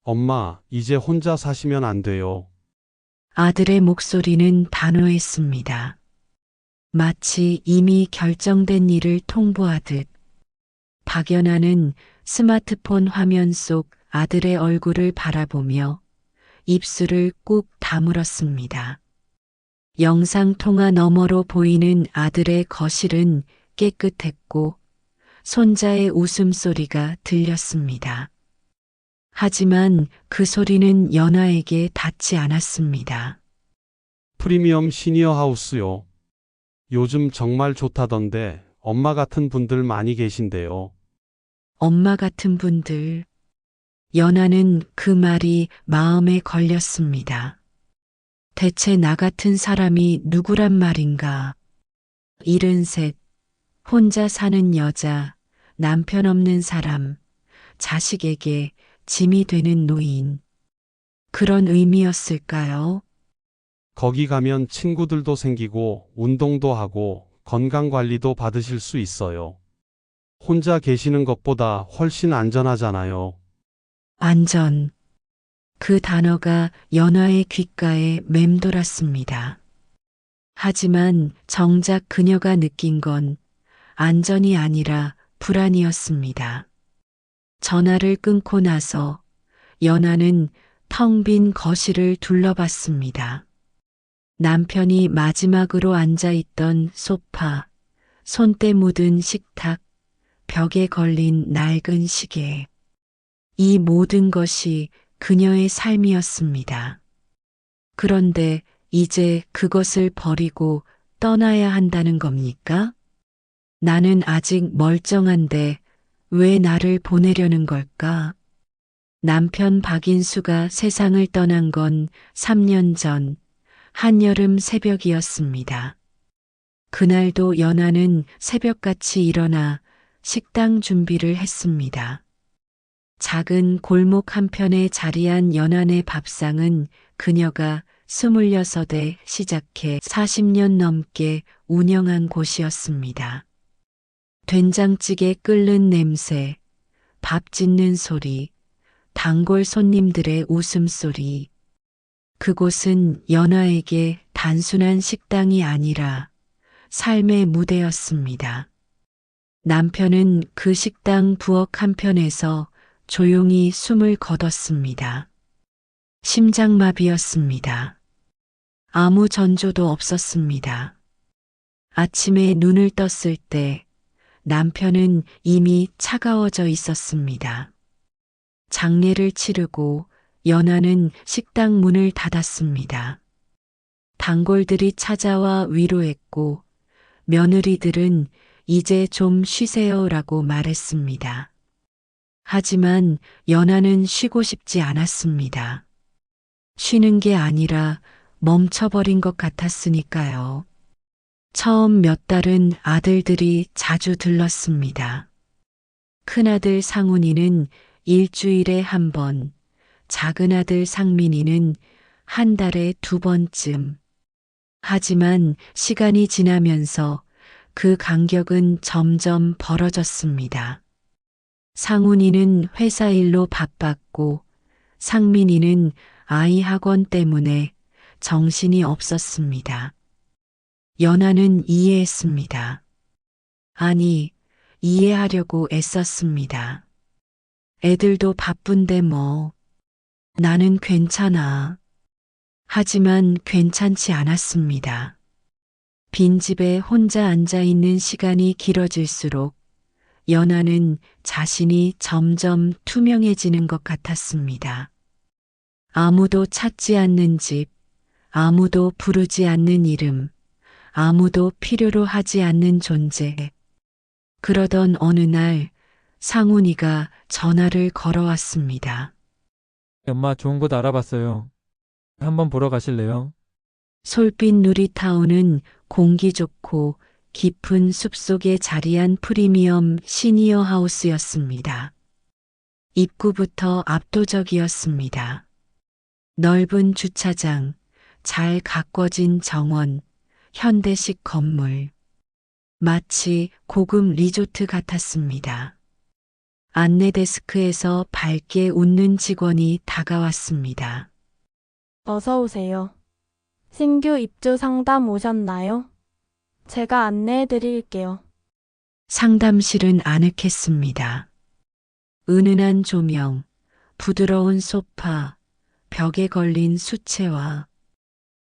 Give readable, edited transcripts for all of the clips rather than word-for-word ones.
엄마, 이제 혼자 사시면 안 돼요. 아들의 목소리는 단호했습니다. 마치 이미 결정된 일을 통보하듯. 박연아는 스마트폰 화면 속 아들의 얼굴을 바라보며 입술을 꾹 다물었습니다. 영상통화 너머로 보이는 아들의 거실은 깨끗했고 손자의 웃음소리가 들렸습니다. 하지만 그 소리는 연아에게 닿지 않았습니다. 프리미엄 시니어 하우스요. 요즘 정말 좋다던데 엄마 같은 분들 많이 계신데요. 엄마 같은 분들. 연아는 그 말이 마음에 걸렸습니다. 대체 나 같은 사람이 누구란 말인가? 73, 혼자 사는 여자, 남편 없는 사람, 자식에게 짐이 되는 노인. 그런 의미였을까요? 거기 가면 친구들도 생기고 운동도 하고 건강 관리도 받으실 수 있어요. 혼자 계시는 것보다 훨씬 안전하잖아요. 안전. 그 단어가 연화의 귓가에 맴돌았습니다. 하지만 정작 그녀가 느낀 건 안전이 아니라 불안이었습니다. 전화를 끊고 나서 연아는 텅 빈 거실을 둘러봤습니다. 남편이 마지막으로 앉아있던 소파, 손때 묻은 식탁, 벽에 걸린 낡은 시계. 이 모든 것이 그녀의 삶이었습니다. 그런데 이제 그것을 버리고 떠나야 한다는 겁니까? 나는 아직 멀쩡한데 왜 나를 보내려는 걸까? 남편 박인수가 세상을 떠난 건 3년 전 한여름 새벽이었습니다. 그날도 연아는 새벽같이 일어나 식당 준비를 했습니다. 작은 골목 한편에 자리한 연안의 밥상은 그녀가 26에 시작해 40년 넘게 운영한 곳이었습니다. 된장찌개 끓는 냄새, 밥 짓는 소리, 단골 손님들의 웃음소리. 그곳은 연아에게 단순한 식당이 아니라 삶의 무대였습니다. 남편은 그 식당 부엌 한편에서 조용히 숨을 거뒀습니다. 심장마비였습니다. 아무 전조도 없었습니다. 아침에 눈을 떴을 때 남편은 이미 차가워져 있었습니다. 장례를 치르고 연아는 식당 문을 닫았습니다. 단골들이 찾아와 위로했고 며느리들은 이제 좀 쉬세요라고 말했습니다. 하지만 연아는 쉬고 싶지 않았습니다. 쉬는 게 아니라 멈춰버린 것 같았으니까요. 처음 몇 달은 아들들이 자주 들렀습니다. 큰아들 상훈이는 일주일에 한 번, 작은아들 상민이는 한 달에 2번쯤. 하지만 시간이 지나면서 그 간격은 점점 벌어졌습니다. 상훈이는 회사 일로 바빴고 상민이는 아이 학원 때문에 정신이 없었습니다. 연아는 이해했습니다. 아니, 이해하려고 애썼습니다. 애들도 바쁜데 뭐. 나는 괜찮아. 하지만 괜찮지 않았습니다. 빈집에 혼자 앉아 있는 시간이 길어질수록 연아는 자신이 점점 투명해지는 것 같았습니다. 아무도 찾지 않는 집, 아무도 부르지 않는 이름, 아무도 필요로 하지 않는 존재. 그러던 어느 날 상훈이가 전화를 걸어왔습니다. 엄마 좋은 곳 알아봤어요. 한번 보러 가실래요? 솔빛 누리타운은 공기 좋고 깊은 숲속에 자리한 프리미엄 시니어 하우스였습니다. 입구부터 압도적이었습니다. 넓은 주차장, 잘 가꿔진 정원, 현대식 건물. 마치 고급 리조트 같았습니다. 안내 데스크에서 밝게 웃는 직원이 다가왔습니다. 어서 오세요. 신규 입주 상담 오셨나요? 제가 안내해 드릴게요. 상담실은 아늑했습니다. 은은한 조명, 부드러운 소파, 벽에 걸린 수채화.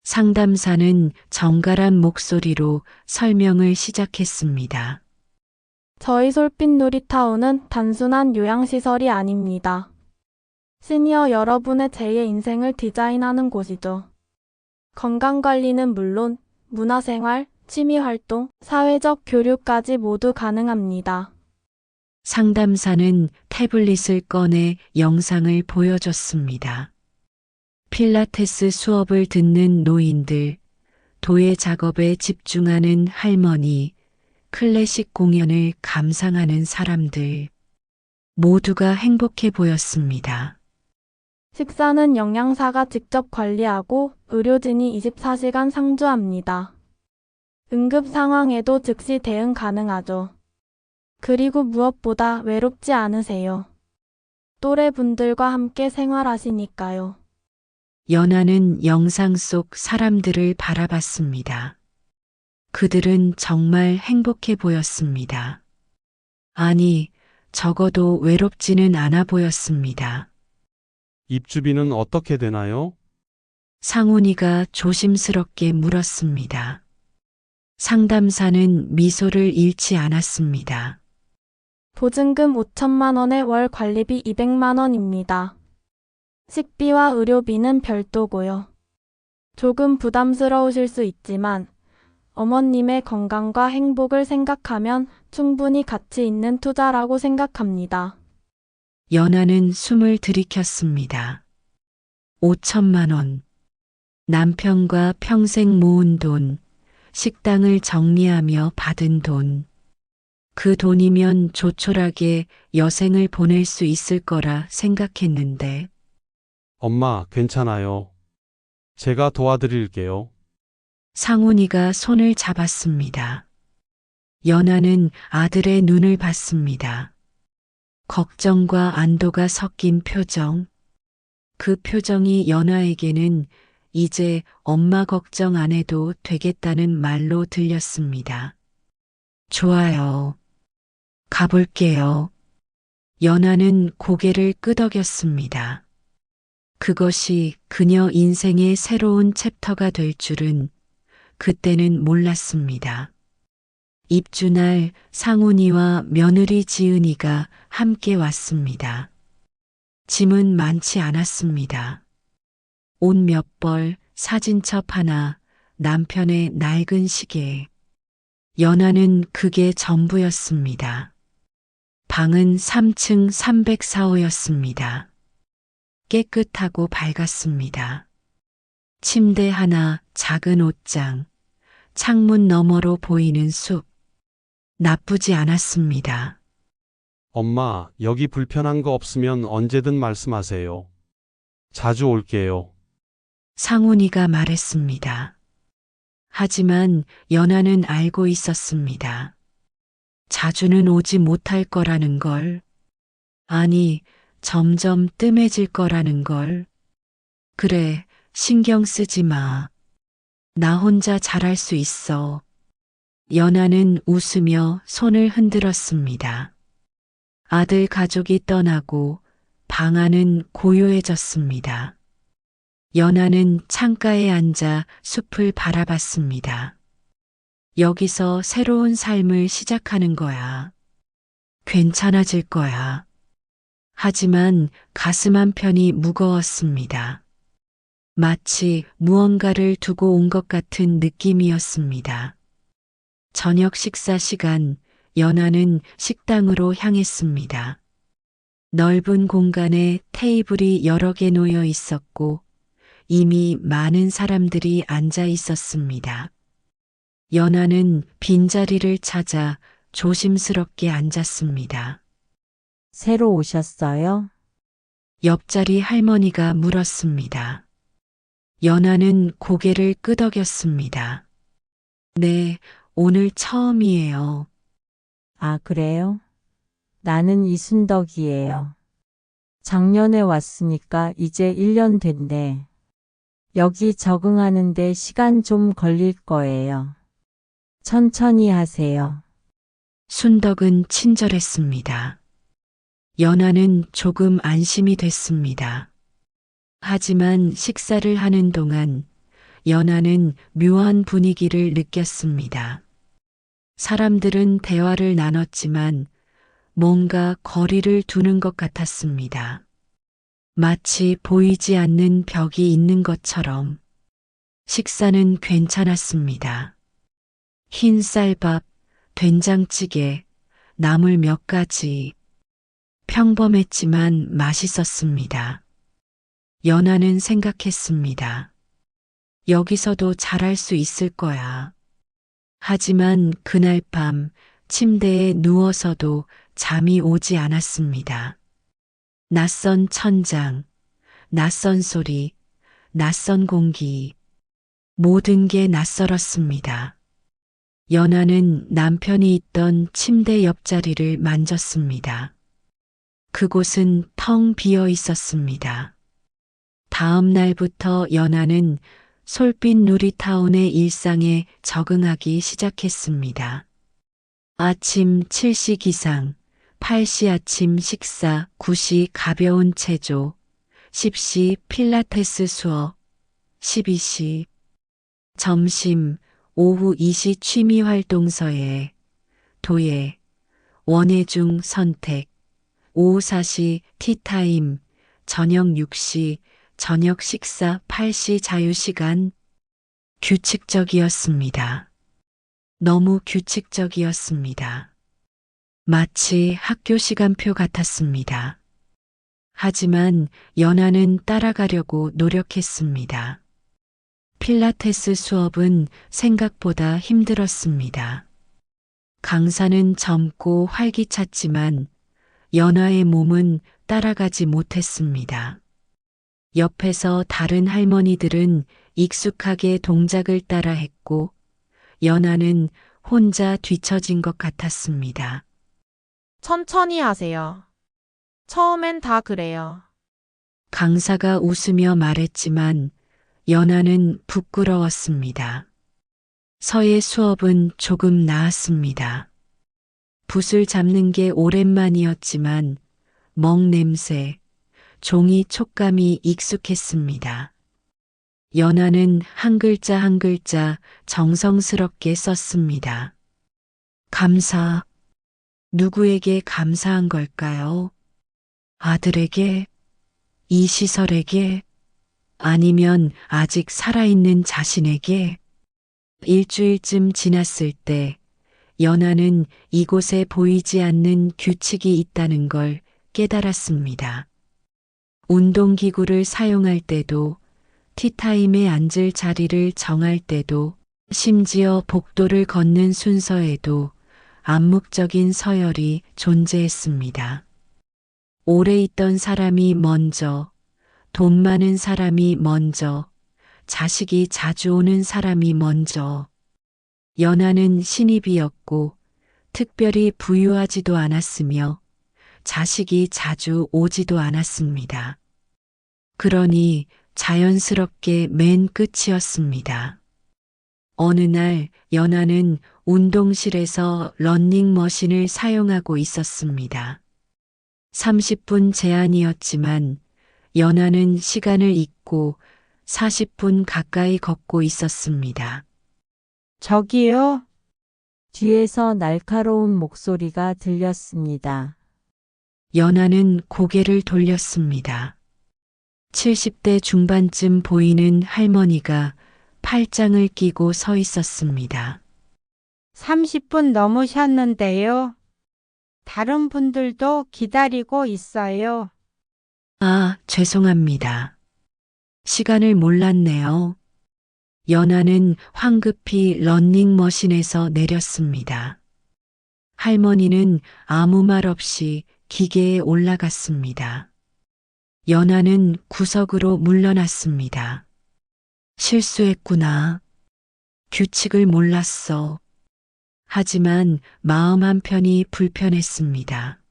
상담사는 정갈한 목소리로 설명을 시작했습니다. 저희 솔빛 누리타운은 단순한 요양시설이 아닙니다. 시니어 여러분의 제2의 인생을 디자인하는 곳이죠. 건강관리는 물론 문화생활, 취미활동, 사회적 교류까지 모두 가능합니다. 상담사는 태블릿을 꺼내 영상을 보여줬습니다. 필라테스 수업을 듣는 노인들, 도예 작업에 집중하는 할머니, 클래식 공연을 감상하는 사람들, 모두가 행복해 보였습니다. 식사는 영양사가 직접 관리하고 의료진이 24시간 상주합니다. 응급 상황에도 즉시 대응 가능하죠. 그리고 무엇보다 외롭지 않으세요. 또래분들과 함께 생활하시니까요. 연하는 영상 속 사람들을 바라봤습니다. 그들은 정말 행복해 보였습니다. 아니, 적어도 외롭지는 않아 보였습니다. 입주비는 어떻게 되나요? 상훈이가 조심스럽게 물었습니다. 상담사는 미소를 잃지 않았습니다. 보증금 5천만 원에 월 관리비 200만 원입니다. 식비와 의료비는 별도고요. 조금 부담스러우실 수 있지만 어머님의 건강과 행복을 생각하면 충분히 가치 있는 투자라고 생각합니다. 연하는 숨을 들이켰습니다. 5천만 원. 남편과 평생 모은 돈, 식당을 정리하며 받은 돈. 그 돈이면 조촐하게 여생을 보낼 수 있을 거라 생각했는데, 엄마, 괜찮아요. 제가 도와드릴게요. 상훈이가 손을 잡았습니다. 연하는 아들의 눈을 봤습니다. 걱정과 안도가 섞인 표정. 그 표정이 연하에게는 이제 엄마 걱정 안 해도 되겠다는 말로 들렸습니다. 좋아요. 가볼게요. 연하는 고개를 끄덕였습니다. 그것이 그녀 인생의 새로운 챕터가 될 줄은 그때는 몰랐습니다. 입주날 상훈이와 며느리 지은이가 함께 왔습니다. 짐은 많지 않았습니다. 옷 몇 벌, 사진첩 하나, 남편의 낡은 시계. 연하는 그게 전부였습니다. 방은 3층 304호였습니다. 깨끗하고 밝았습니다. 침대 하나, 작은 옷장, 창문 너머로 보이는 숲. 나쁘지 않았습니다. 엄마, 여기 불편한 거 없으면 언제든 말씀하세요. 자주 올게요. 상훈이가 말했습니다. 하지만 연하는 알고 있었습니다. 자주는 오지 못할 거라는 걸. 아니, 점점 뜸해질 거라는 걸. 그래, 신경 쓰지 마. 나 혼자 잘할 수 있어. 연하는 웃으며 손을 흔들었습니다. 아들 가족이 떠나고 방 안은 고요해졌습니다. 연하는 창가에 앉아 숲을 바라봤습니다. 여기서 새로운 삶을 시작하는 거야. 괜찮아질 거야. 하지만 가슴 한편이 무거웠습니다. 마치 무언가를 두고 온 것 같은 느낌이었습니다. 저녁 식사 시간, 연하는 식당으로 향했습니다. 넓은 공간에 테이블이 여러 개 놓여 있었고 이미 많은 사람들이 앉아 있었습니다. 연하는 빈자리를 찾아 조심스럽게 앉았습니다. 새로 오셨어요? 옆자리 할머니가 물었습니다. 연하는 고개를 끄덕였습니다. 네, 오늘 처음이에요. 아, 그래요? 나는 이순덕이에요. 작년에 왔으니까 이제 1년 됐네. 여기 적응하는데 시간 좀 걸릴 거예요. 천천히 하세요. 순덕은 친절했습니다. 연하는 조금 안심이 됐습니다. 하지만 식사를 하는 동안 연하는 묘한 분위기를 느꼈습니다. 사람들은 대화를 나눴지만 뭔가 거리를 두는 것 같았습니다. 마치 보이지 않는 벽이 있는 것처럼. 식사는 괜찮았습니다. 흰 쌀밥, 된장찌개, 나물 몇 가지. 평범했지만 맛있었습니다. 연하는 생각했습니다. 여기서도 잘할 수 있을 거야. 하지만 그날 밤 침대에 누워서도 잠이 오지 않았습니다. 낯선 천장, 낯선 소리, 낯선 공기, 모든 게 낯설었습니다. 연하는 남편이 있던 침대 옆자리를 만졌습니다. 그곳은 텅 비어 있었습니다. 다음 날부터 연하는 솔빛 누리타운의 일상에 적응하기 시작했습니다. 아침 7시 기상, 8시 아침 식사, 9시 가벼운 체조, 10시 필라테스 수업, 12시 점심, 오후 2시 취미활동서예, 도예, 원예중 선택, 오후 4시 티타임, 저녁 6시, 저녁 식사 8시 자유시간. 규칙적이었습니다. 너무 규칙적이었습니다. 마치 학교 시간표 같았습니다. 하지만 연하는 따라가려고 노력했습니다. 필라테스 수업은 생각보다 힘들었습니다. 강사는 젊고 활기찼지만 연하의 몸은 따라가지 못했습니다. 옆에서 다른 할머니들은 익숙하게 동작을 따라 했고 연하는 혼자 뒤처진 것 같았습니다. 천천히 하세요. 처음엔 다 그래요. 강사가 웃으며 말했지만 연하는 부끄러웠습니다. 서예 수업은 조금 나았습니다. 붓을 잡는 게 오랜만이었지만 먹 냄새, 종이 촉감이 익숙했습니다. 연하는 한 글자 한 글자 정성스럽게 썼습니다. 감사. 누구에게 감사한 걸까요? 아들에게? 이 시설에게? 아니면 아직 살아있는 자신에게? 일주일쯤 지났을 때 연하는 이곳에 보이지 않는 규칙이 있다는 걸 깨달았습니다. 운동기구를 사용할 때도, 티타임에 앉을 자리를 정할 때도, 심지어 복도를 걷는 순서에도 암묵적인 서열이 존재했습니다. 오래 있던 사람이 먼저, 돈 많은 사람이 먼저, 자식이 자주 오는 사람이 먼저. 연하는 신입이었고 특별히 부유하지도 않았으며 자식이 자주 오지도 않았습니다. 그러니 자연스럽게 맨 끝이었습니다. 어느 날 연하는 운동실에서 러닝머신을 사용하고 있었습니다. 30분 제한이었지만 연하는 시간을 잊고 40분 가까이 걷고 있었습니다. 저기요? 뒤에서 날카로운 목소리가 들렸습니다. 연하는 고개를 돌렸습니다. 70대 중반쯤 보이는 할머니가 팔짱을 끼고 서 있었습니다. 30분 넘으셨는데요. 다른 분들도 기다리고 있어요. 아, 죄송합니다. 시간을 몰랐네요. 연하는 황급히 러닝머신에서 내렸습니다. 할머니는 아무 말 없이 기계에 올라갔습니다. 연하는 구석으로 물러났습니다. 실수했구나. 규칙을 몰랐어. 하지만 마음 한편이 불편했습니다.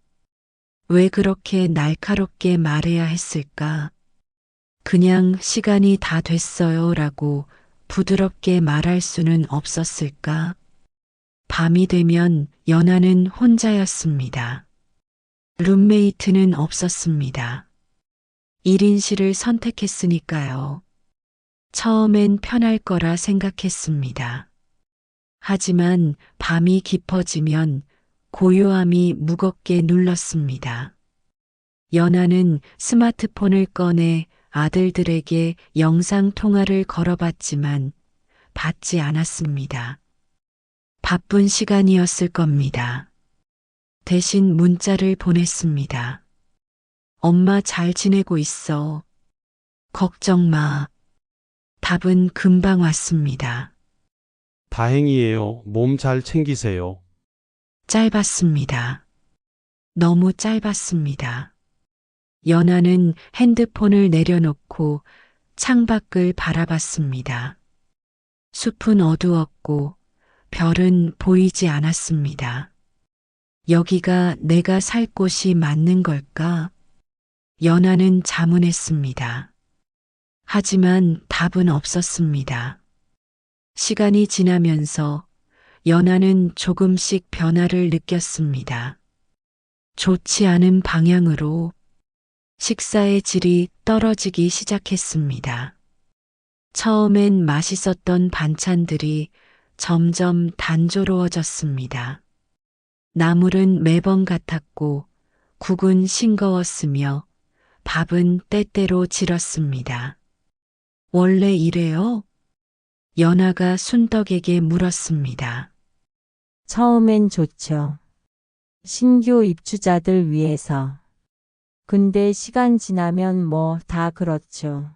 왜 그렇게 날카롭게 말해야 했을까? 그냥 시간이 다 됐어요 라고 부드럽게 말할 수는 없었을까? 밤이 되면 연하는 혼자였습니다. 룸메이트는 없었습니다. 1인실을 선택했으니까요. 처음엔 편할 거라 생각했습니다. 하지만 밤이 깊어지면 고요함이 무겁게 눌렀습니다. 연하는 스마트폰을 꺼내 아들들에게 영상 통화를 걸어봤지만 받지 않았습니다. 바쁜 시간이었을 겁니다. 대신 문자를 보냈습니다. 엄마 잘 지내고 있어. 걱정 마. 답은 금방 왔습니다. 다행이에요. 몸 잘 챙기세요. 짧았습니다. 너무 짧았습니다. 연하는 핸드폰을 내려놓고 창밖을 바라봤습니다. 숲은 어두웠고 별은 보이지 않았습니다. 여기가 내가 살 곳이 맞는 걸까? 연하는 자문했습니다. 하지만 답은 없었습니다. 시간이 지나면서 연하는 조금씩 변화를 느꼈습니다. 좋지 않은 방향으로 식사의 질이 떨어지기 시작했습니다. 처음엔 맛있었던 반찬들이 점점 단조로워졌습니다. 나물은 매번 같았고 국은 싱거웠으며 밥은 때때로 질었습니다. 원래 이래요? 연하가 순덕에게 물었습니다. 처음엔 좋죠. 신규 입주자들 위해서. 근데 시간 지나면 뭐 다 그렇죠.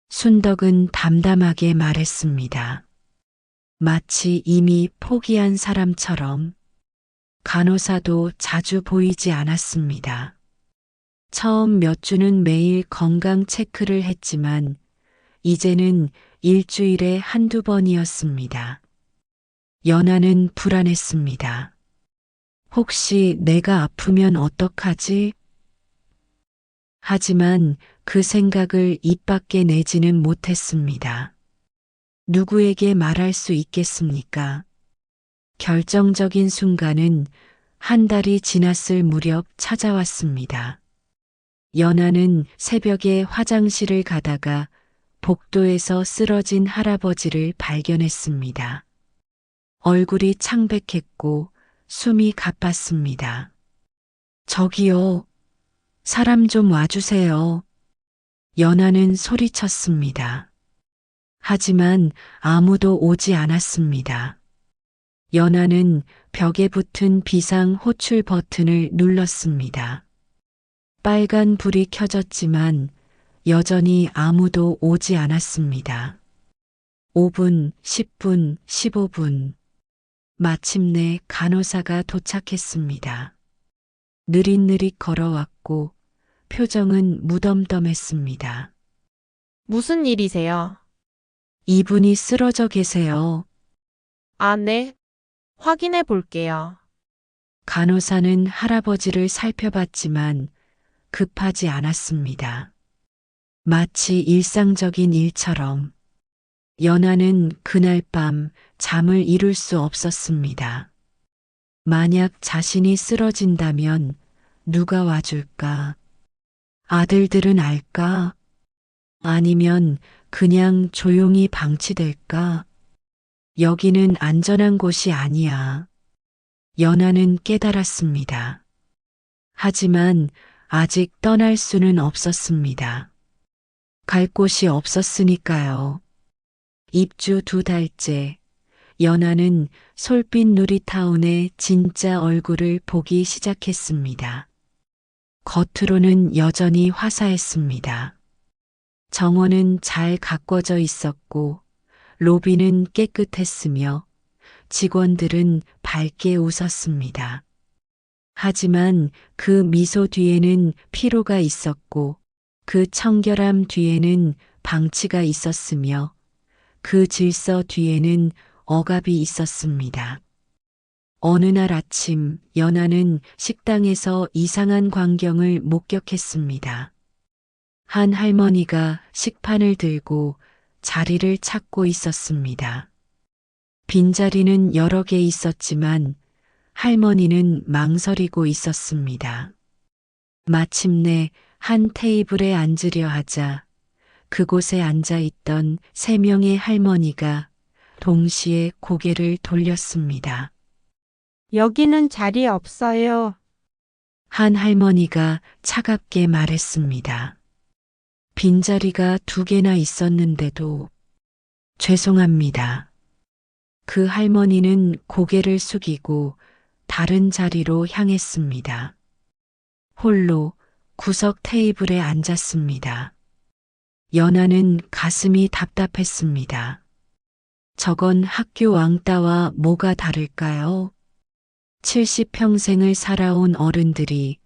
순덕은 담담하게 말했습니다. 마치 이미 포기한 사람처럼. 간호사도 자주 보이지 않았습니다. 처음 몇 주는 매일 건강 체크를 했지만 이제는 일주일에 한두 번이었습니다. 연하는 불안했습니다. 혹시 내가 아프면 어떡하지? 하지만 그 생각을 입 밖에 내지는 못했습니다. 누구에게 말할 수 있겠습니까? 결정적인 순간은 한 달이 지났을 무렵 찾아왔습니다. 연하는 새벽에 화장실을 가다가 복도에서 쓰러진 할아버지를 발견했습니다. 얼굴이 창백했고 숨이 가팠습니다. 저기요, 사람 좀 와주세요. 연하는 소리쳤습니다. 하지만 아무도 오지 않았습니다. 연하는 벽에 붙은 비상 호출 버튼을 눌렀습니다. 빨간 불이 켜졌지만 여전히 아무도 오지 않았습니다. 5분, 10분, 15분. 마침내 간호사가 도착했습니다. 느릿느릿 걸어왔고 표정은 무덤덤했습니다. 무슨 일이세요? 이분이 쓰러져 계세요. 아, 네. 확인해 볼게요. 간호사는 할아버지를 살펴봤지만 급하지 않았습니다. 마치 일상적인 일처럼. 연하는 그날 밤 잠을 이룰 수 없었습니다. 만약 자신이 쓰러진다면 누가 와줄까? 아들들은 알까? 아니면 그냥 조용히 방치될까? 여기는 안전한 곳이 아니야. 연하는 깨달았습니다. 하지만 아직 떠날 수는 없었습니다. 갈 곳이 없었으니까요. 입주 2달째, 연하는 솔빛 누리타운의 진짜 얼굴을 보기 시작했습니다. 겉으로는 여전히 화사했습니다. 정원은 잘 가꿔져 있었고, 로비는 깨끗했으며, 직원들은 밝게 웃었습니다. 하지만 그 미소 뒤에는 피로가 있었고, 그 청결함 뒤에는 방치가 있었으며, 그 질서 뒤에는 억압이 있었습니다. 어느 날 아침 연하는 식당에서 이상한 광경을 목격했습니다. 한 할머니가 식판을 들고 자리를 찾고 있었습니다. 빈자리는 여러 개 있었지만 할머니는 망설이고 있었습니다. 마침내 한 테이블에 앉으려 하자 그곳에 앉아 있던 3명의 할머니가 동시에 고개를 돌렸습니다. 여기는 자리 없어요. 한 할머니가 차갑게 말했습니다. 빈자리가 2개나 있었는데도 죄송합니다. 그 할머니는 고개를 숙이고 다른 자리로 향했습니다. 홀로 구석 테이블에 앉았습니다. 연하는 가슴이 답답했습니다. 저건 학교 왕따와 뭐가 다를까요? 70평생을 살아온 어른들이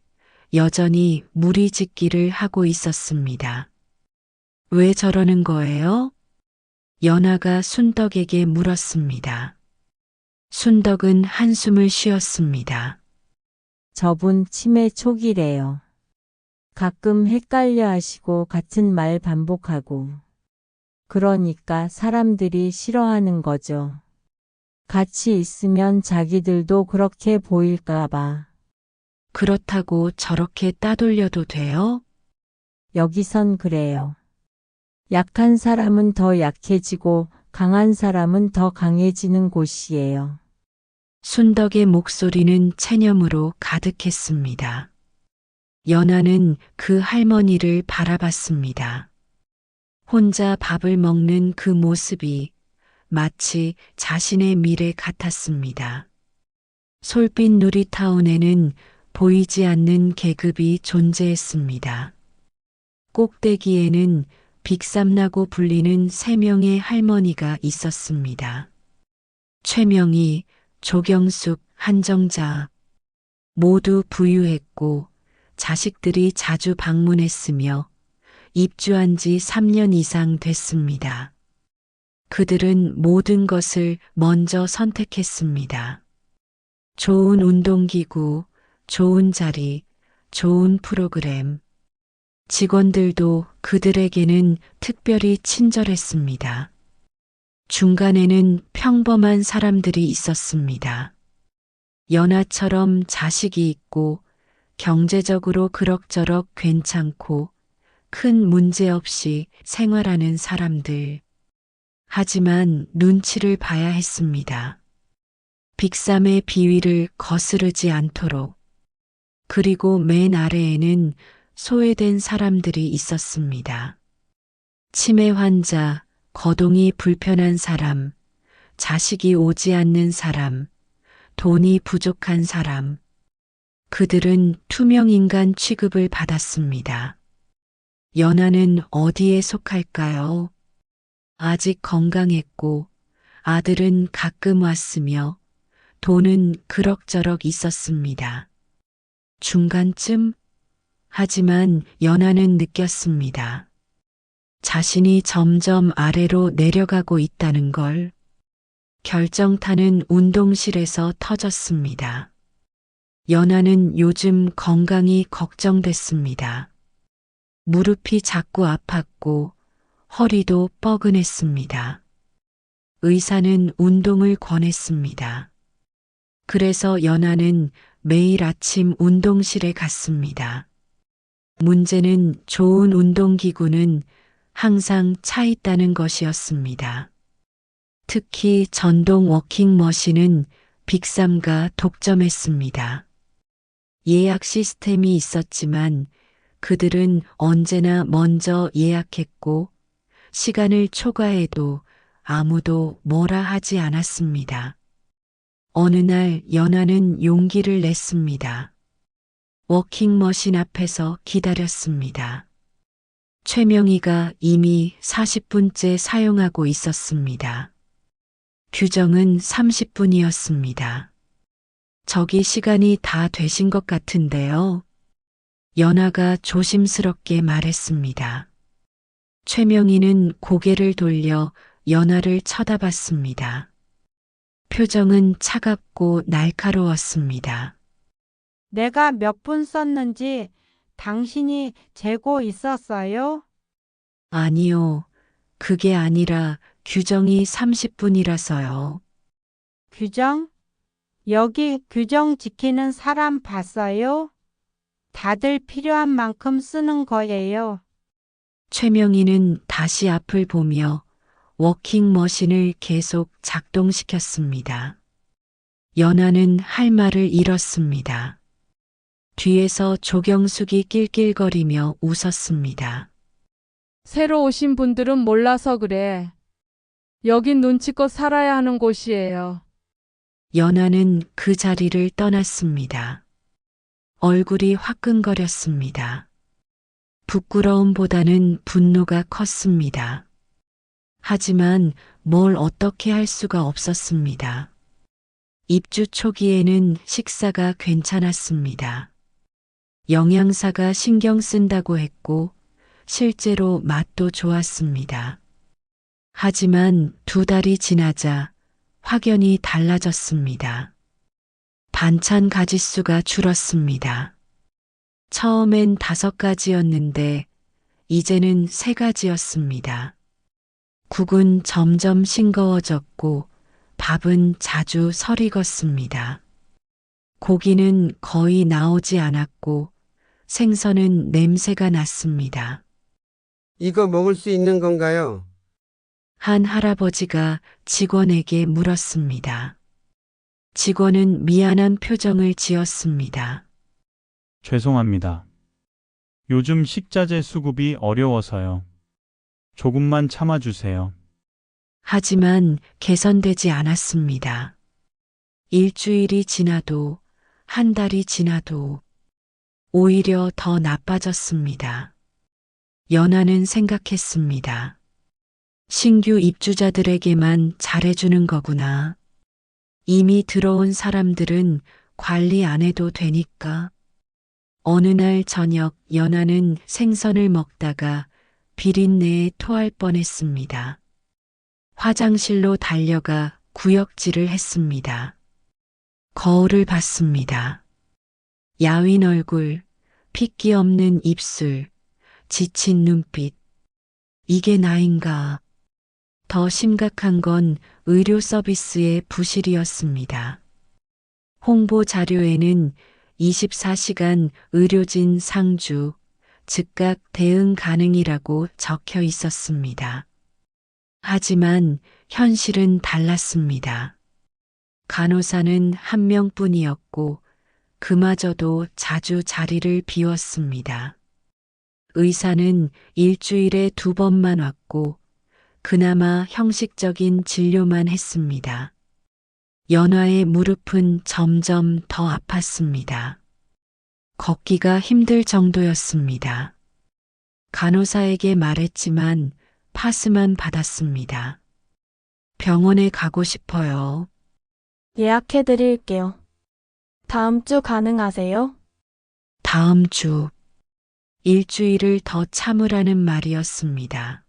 여전히 무리짓기를 하고 있었습니다. 왜 저러는 거예요? 연하가 순덕에게 물었습니다. 순덕은 한숨을 쉬었습니다. 저분 치매 초기래요. 가끔 헷갈려 하시고 같은 말 반복하고. 그러니까 사람들이 싫어하는 거죠. 같이 있으면 자기들도 그렇게 보일까봐. 그렇다고 저렇게 따돌려도 돼요? 여기선 그래요. 약한 사람은 더 약해지고 강한 사람은 더 강해지는 곳이에요. 순덕의 목소리는 체념으로 가득했습니다. 연하는 그 할머니를 바라봤습니다. 혼자 밥을 먹는 그 모습이 마치 자신의 미래 같았습니다. 솔빛 누리타운에는 보이지 않는 계급이 존재했습니다. 꼭대기에는 빅삼라고 불리는 3명의 할머니가 있었습니다. 최명희, 조경숙, 한정자 모두 부유했고 자식들이 자주 방문했으며 입주한 지 3년 이상 됐습니다. 그들은 모든 것을 먼저 선택했습니다. 좋은 운동기구, 좋은 자리, 좋은 프로그램. 직원들도 그들에게는 특별히 친절했습니다. 중간에는 평범한 사람들이 있었습니다. 연하처럼 자식이 있고 경제적으로 그럭저럭 괜찮고 큰 문제 없이 생활하는 사람들. 하지만 눈치를 봐야 했습니다. 빅삼의 비위를 거스르지 않도록. 그리고 맨 아래에는 소외된 사람들이 있었습니다. 치매 환자, 거동이 불편한 사람, 자식이 오지 않는 사람, 돈이 부족한 사람. 그들은 투명인간 취급을 받았습니다. 연하는 어디에 속할까요? 아직 건강했고 아들은 가끔 왔으며 돈은 그럭저럭 있었습니다. 중간쯤? 하지만 연하는 느꼈습니다. 자신이 점점 아래로 내려가고 있다는 걸. 결정타는 운동실에서 터졌습니다. 연하는 요즘 건강이 걱정됐습니다. 무릎이 자꾸 아팠고 허리도 뻐근했습니다. 의사는 운동을 권했습니다. 그래서 연하는 매일 아침 운동실에 갔습니다. 문제는 좋은 운동기구는 항상 차 있다는 것이었습니다. 특히 전동 워킹머신은 빅삼가 독점했습니다. 예약 시스템이 있었지만 그들은 언제나 먼저 예약했고 시간을 초과해도 아무도 뭐라 하지 않았습니다. 어느 날 연하는 용기를 냈습니다. 워킹머신 앞에서 기다렸습니다. 최명희가 이미 40분째 사용하고 있었습니다. 규정은 30분이었습니다. 저기 시간이 다 되신 것 같은데요. 연하가 조심스럽게 말했습니다. 최명희는 고개를 돌려 연하를 쳐다봤습니다. 표정은 차갑고 날카로웠습니다. 내가 몇 분 썼는지 당신이 재고 있었어요? 아니요. 그게 아니라 규정이 30분이라서요. 규정? 여기 규정 지키는 사람 봤어요? 다들 필요한 만큼 쓰는 거예요. 최명희는 다시 앞을 보며 워킹머신을 계속 작동시켰습니다. 연하는 할 말을 잃었습니다. 뒤에서 조경숙이 낄낄거리며 웃었습니다. 새로 오신 분들은 몰라서 그래. 여긴 눈치껏 살아야 하는 곳이에요. 연하는 그 자리를 떠났습니다. 얼굴이 화끈거렸습니다. 부끄러움보다는 분노가 컸습니다. 하지만 뭘 어떻게 할 수가 없었습니다. 입주 초기에는 식사가 괜찮았습니다. 영양사가 신경 쓴다고 했고 실제로 맛도 좋았습니다. 하지만 2달이 지나자 확연히 달라졌습니다. 반찬 가짓수가 줄었습니다. 처음엔 5가지였는데 이제는 3가지였습니다. 국은 점점 싱거워졌고 밥은 자주 설익었습니다. 고기는 거의 나오지 않았고 생선은 냄새가 났습니다. 이거 먹을 수 있는 건가요? 한 할아버지가 직원에게 물었습니다. 직원은 미안한 표정을 지었습니다. 죄송합니다. 요즘 식자재 수급이 어려워서요. 조금만 참아주세요. 하지만 개선되지 않았습니다. 일주일이 지나도 한 달이 지나도 오히려 더 나빠졌습니다. 연하는 생각했습니다. 신규 입주자들에게만 잘해주는 거구나. 이미 들어온 사람들은 관리 안 해도 되니까. 어느 날 저녁 연하는 생선을 먹다가 비린내에 토할 뻔했습니다. 화장실로 달려가 구역질을 했습니다. 거울을 봤습니다. 야윈 얼굴, 핏기 없는 입술, 지친 눈빛. 이게 나인가? 더 심각한 건 의료 서비스의 부실이었습니다. 홍보 자료에는 24시간 의료진 상주, 즉각 대응 가능이라고 적혀 있었습니다. 하지만 현실은 달랐습니다. 간호사는 1명뿐이었고 그마저도 자주 자리를 비웠습니다. 의사는 일주일에 2번만 왔고 그나마 형식적인 진료만 했습니다. 연하의 무릎은 점점 더 아팠습니다. 걷기가 힘들 정도였습니다. 간호사에게 말했지만 파스만 받았습니다. 병원에 가고 싶어요. 예약해 드릴게요. 다음 주 가능하세요? 다음 주. 일주일을 더 참으라는 말이었습니다.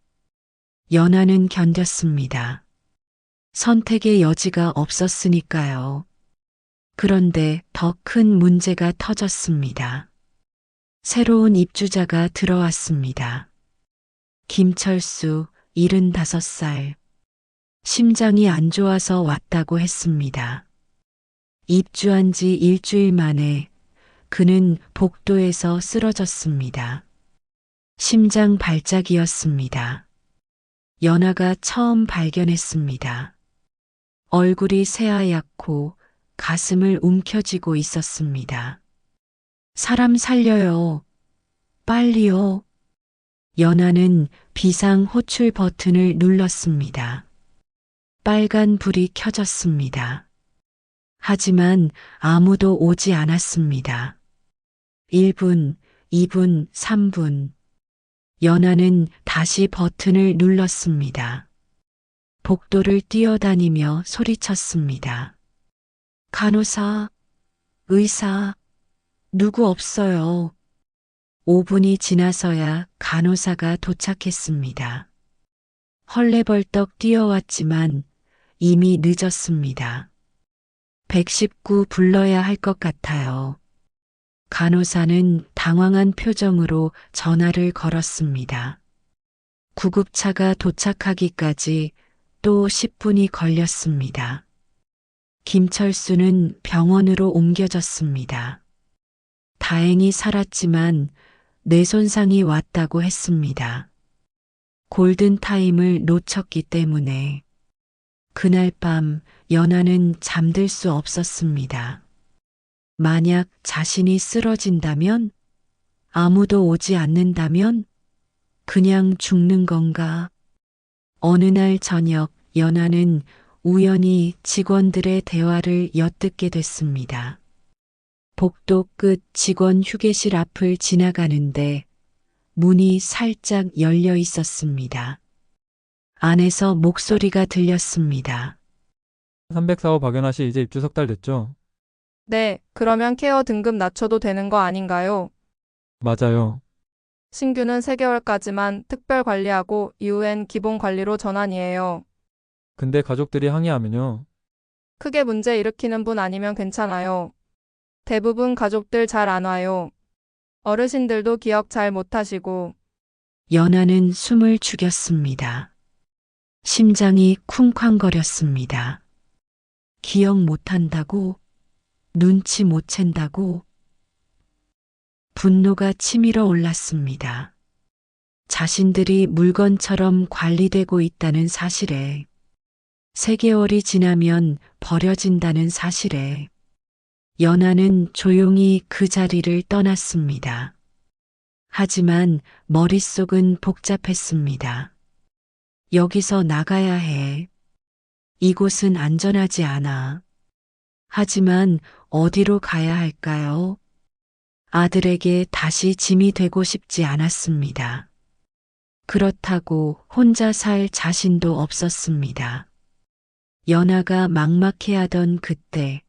연하는 견뎠습니다. 선택의 여지가 없었으니까요. 그런데 더 큰 문제가 터졌습니다. 새로운 입주자가 들어왔습니다. 김철수, 75살. 심장이 안 좋아서 왔다고 했습니다. 입주한 지 일주일 만에 그는 복도에서 쓰러졌습니다. 심장 발작이었습니다. 연하가 처음 발견했습니다. 얼굴이 새하얗고 가슴을 움켜쥐고 있었습니다. 사람 살려요. 빨리요. 연하는 비상 호출 버튼을 눌렀습니다. 빨간 불이 켜졌습니다. 하지만 아무도 오지 않았습니다. 1분, 2분, 3분. 연하는 다시 버튼을 눌렀습니다. 복도를 뛰어다니며 소리쳤습니다. 간호사, 의사, 누구 없어요. 5분이 지나서야 간호사가 도착했습니다. 헐레벌떡 뛰어왔지만 이미 늦었습니다. 119 불러야 할 것 같아요. 간호사는 당황한 표정으로 전화를 걸었습니다. 구급차가 도착하기까지 또 10분이 걸렸습니다. 김철수는 병원으로 옮겨졌습니다. 다행히 살았지만 뇌 손상이 왔다고 했습니다. 골든타임을 놓쳤기 때문에 그날 밤 연아는 잠들 수 없었습니다. 만약 자신이 쓰러진다면, 아무도 오지 않는다면 그냥 죽는 건가? 어느 날 저녁 연아는 우연히 직원들의 대화를 엿듣게 됐습니다. 복도 끝 직원 휴게실 앞을 지나가는데 문이 살짝 열려 있었습니다. 안에서 목소리가 들렸습니다. 304호 박연아 씨 이제 입주 석 달 됐죠? 네, 그러면 케어 등급 낮춰도 되는 거 아닌가요? 맞아요. 신규는 3개월까지만 특별 관리하고 이후엔 기본 관리로 전환이에요. 근데 가족들이 항의하면요. 크게 문제 일으키는 분 아니면 괜찮아요. 대부분 가족들 잘 안 와요. 어르신들도 기억 잘 못하시고. 연아는 숨을 죽였습니다. 심장이 쿵쾅거렸습니다. 기억 못한다고? 눈치 못 챈다고? 분노가 치밀어 올랐습니다. 자신들이 물건처럼 관리되고 있다는 사실에, 3개월이 지나면 버려진다는 사실에, 연아는 조용히 그 자리를 떠났습니다. 하지만 머릿속은 복잡했습니다. 여기서 나가야 해. 이곳은 안전하지 않아. 하지만 어디로 가야 할까요? 아들에게 다시 짐이 되고 싶지 않았습니다. 그렇다고 혼자 살 자신도 없었습니다. 연아가 막막해하던 그때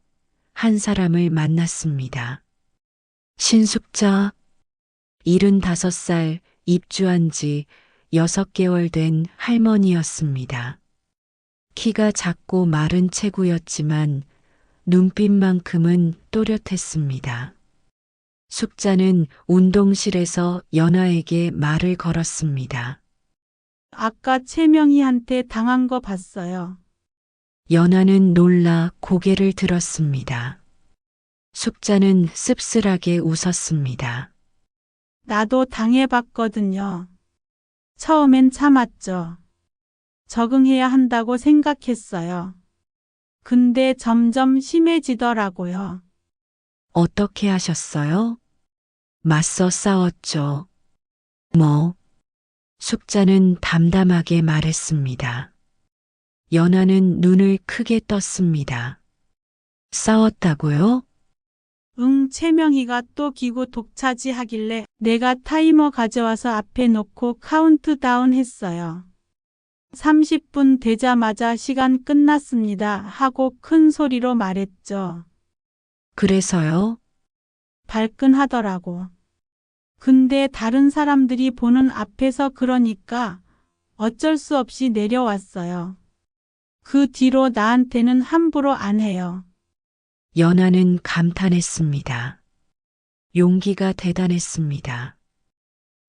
한 사람을 만났습니다. 신숙자, 75살, 입주한 지 6개월 된 할머니였습니다. 키가 작고 마른 체구였지만 눈빛만큼은 또렷했습니다. 숙자는 운동실에서 연아에게 말을 걸었습니다. 아까 채명이한테 당한 거 봤어요. 연아는 놀라 고개를 들었습니다. 숙자는 씁쓸하게 웃었습니다. 나도 당해봤거든요. 처음엔 참았죠. 적응해야 한다고 생각했어요. 근데 점점 심해지더라고요. 어떻게 하셨어요? 맞서 싸웠죠. 뭐? 숙자는 담담하게 말했습니다. 연아는 눈을 크게 떴습니다. 싸웠다고요? 응, 채명이가 또 기구 독차지 하길래 내가 타이머 가져와서 앞에 놓고 카운트다운 했어요. 30분 되자마자 시간 끝났습니다 하고 큰 소리로 말했죠. 그래서요? 발끈하더라고. 근데 다른 사람들이 보는 앞에서 그러니까 어쩔 수 없이 내려왔어요. 그 뒤로 나한테는 함부로 안 해요. 연아는 감탄했습니다. 용기가 대단했습니다.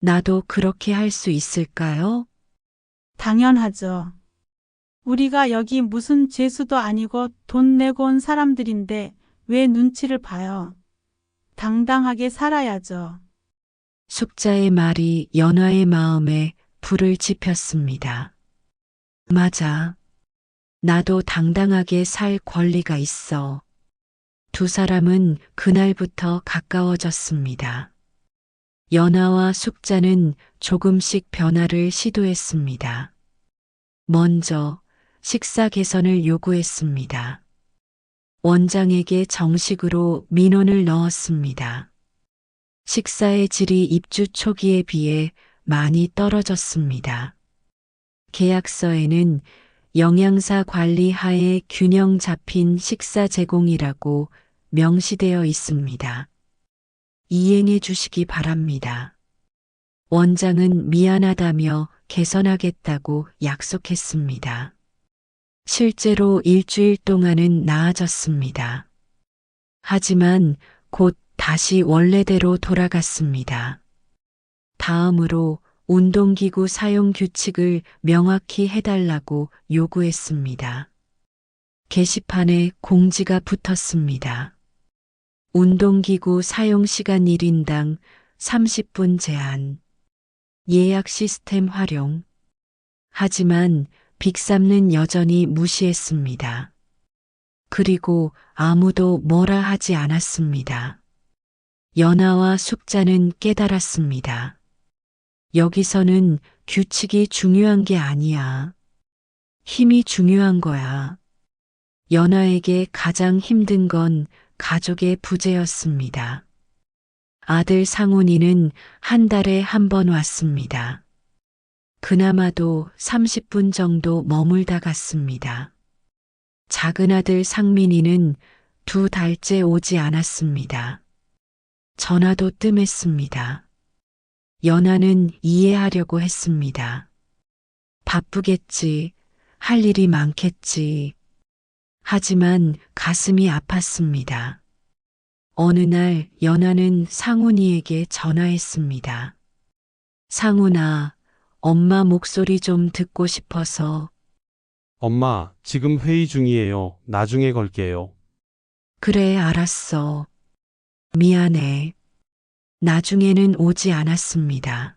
나도 그렇게 할 수 있을까요? 당연하죠. 우리가 여기 무슨 죄수도 아니고 돈 내고 온 사람들인데 왜 눈치를 봐요? 당당하게 살아야죠. 숙자의 말이 연아의 마음에 불을 지폈습니다. 맞아. 나도 당당하게 살 권리가 있어. 두 사람은 그날부터 가까워졌습니다. 연아와 숙자는 조금씩 변화를 시도했습니다. 먼저 식사 개선을 요구했습니다. 원장에게 정식으로 민원을 넣었습니다. 식사의 질이 입주 초기에 비해 많이 떨어졌습니다. 계약서에는 영양사 관리 하에 균형 잡힌 식사 제공이라고 명시되어 있습니다. 이행해 주시기 바랍니다. 원장은 미안하다며 개선하겠다고 약속했습니다. 실제로 일주일 동안은 나아졌습니다. 하지만 곧 다시 원래대로 돌아갔습니다. 다음으로 운동기구 사용 규칙을 명확히 해달라고 요구했습니다. 게시판에 공지가 붙었습니다. 운동기구 사용 시간 1인당 30분 제한. 예약 시스템 활용. 하지만 빅삼는 여전히 무시했습니다. 그리고 아무도 뭐라 하지 않았습니다. 연하와 숙자는 깨달았습니다. 여기서는 규칙이 중요한 게 아니야. 힘이 중요한 거야. 연하에게 가장 힘든 건 가족의 부재였습니다. 아들 상훈이는 한 달에 한 번 왔습니다. 그나마도 30분 정도 머물다 갔습니다. 작은 아들 상민이는 2달째 오지 않았습니다. 전화도 뜸했습니다. 연하는 이해하려고 했습니다. 바쁘겠지, 할 일이 많겠지. 하지만 가슴이 아팠습니다. 어느 날 연하는 상훈이에게 전화했습니다. 상훈아, 엄마 목소리 좀 듣고 싶어서. 엄마, 지금 회의 중이에요. 나중에 걸게요. 그래, 알았어. 미안해. 나중에는 오지 않았습니다.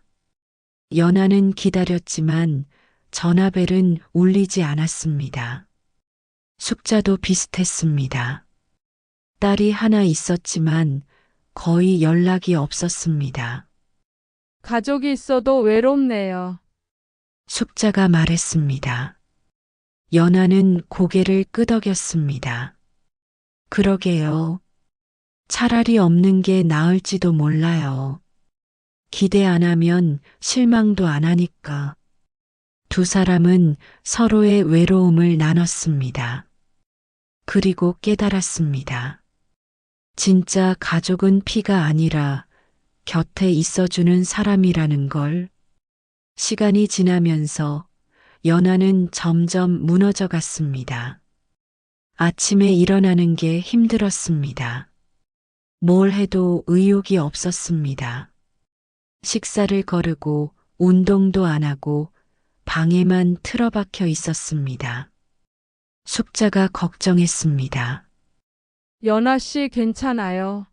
연하는 기다렸지만 전화벨은 울리지 않았습니다. 숙자도 비슷했습니다. 딸이 하나 있었지만 거의 연락이 없었습니다. 가족이 있어도 외롭네요. 숙자가 말했습니다. 연하는 고개를 끄덕였습니다. 그러게요. 차라리 없는 게 나을지도 몰라요. 기대 안 하면 실망도 안 하니까. 두 사람은 서로의 외로움을 나눴습니다. 그리고 깨달았습니다. 진짜 가족은 피가 아니라 곁에 있어주는 사람이라는 걸. 시간이 지나면서 연하는 점점 무너져 갔습니다. 아침에 일어나는 게 힘들었습니다. 뭘 해도 의욕이 없었습니다. 식사를 거르고 운동도 안 하고 방에만 틀어박혀 있었습니다. 숙자가 걱정했습니다. 연아 씨 괜찮아요?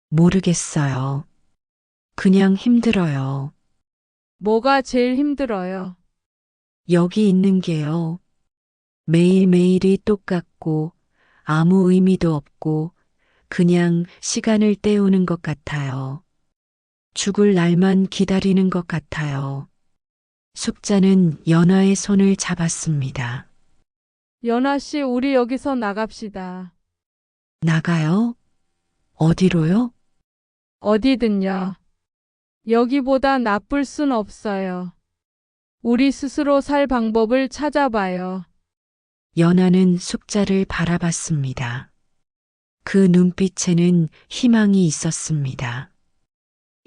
모르겠어요. 그냥 힘들어요. 뭐가 제일 힘들어요? 여기 있는 게요. 매일매일이 똑같고 아무 의미도 없고 그냥 시간을 때우는 것 같아요. 죽을 날만 기다리는 것 같아요. 숙자는 연하의 손을 잡았습니다. 연아 씨, 우리 여기서 나갑시다. 나가요? 어디로요? 어디든요. 여기보다 나쁠 순 없어요. 우리 스스로 살 방법을 찾아봐요. 연하는 숙자를 바라봤습니다. 그 눈빛에는 희망이 있었습니다.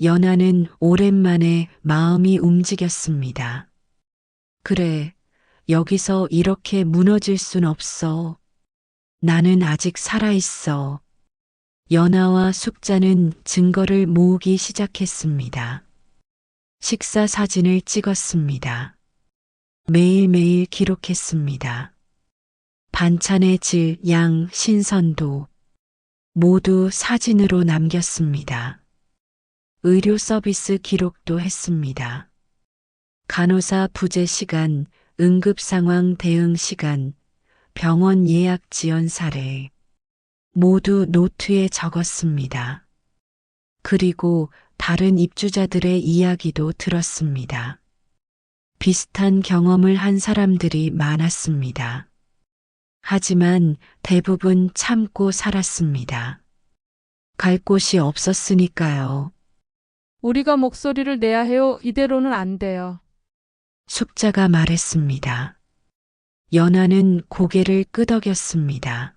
연하는 오랜만에 마음이 움직였습니다. 그래, 여기서 이렇게 무너질 순 없어. 나는 아직 살아있어. 연하와 숙자는 증거를 모으기 시작했습니다. 식사 사진을 찍었습니다. 매일매일 기록했습니다. 반찬의 질, 양, 신선도 모두 사진으로 남겼습니다. 의료 서비스 기록도 했습니다. 간호사 부재 시간, 응급 상황 대응 시간, 병원 예약 지연 사례 모두 노트에 적었습니다. 그리고 다른 입주자들의 이야기도 들었습니다. 비슷한 경험을 한 사람들이 많았습니다. 하지만 대부분 참고 살았습니다. 갈 곳이 없었으니까요. 우리가 목소리를 내야 해요. 이대로는 안 돼요. 숙자가 말했습니다. 연하는 고개를 끄덕였습니다.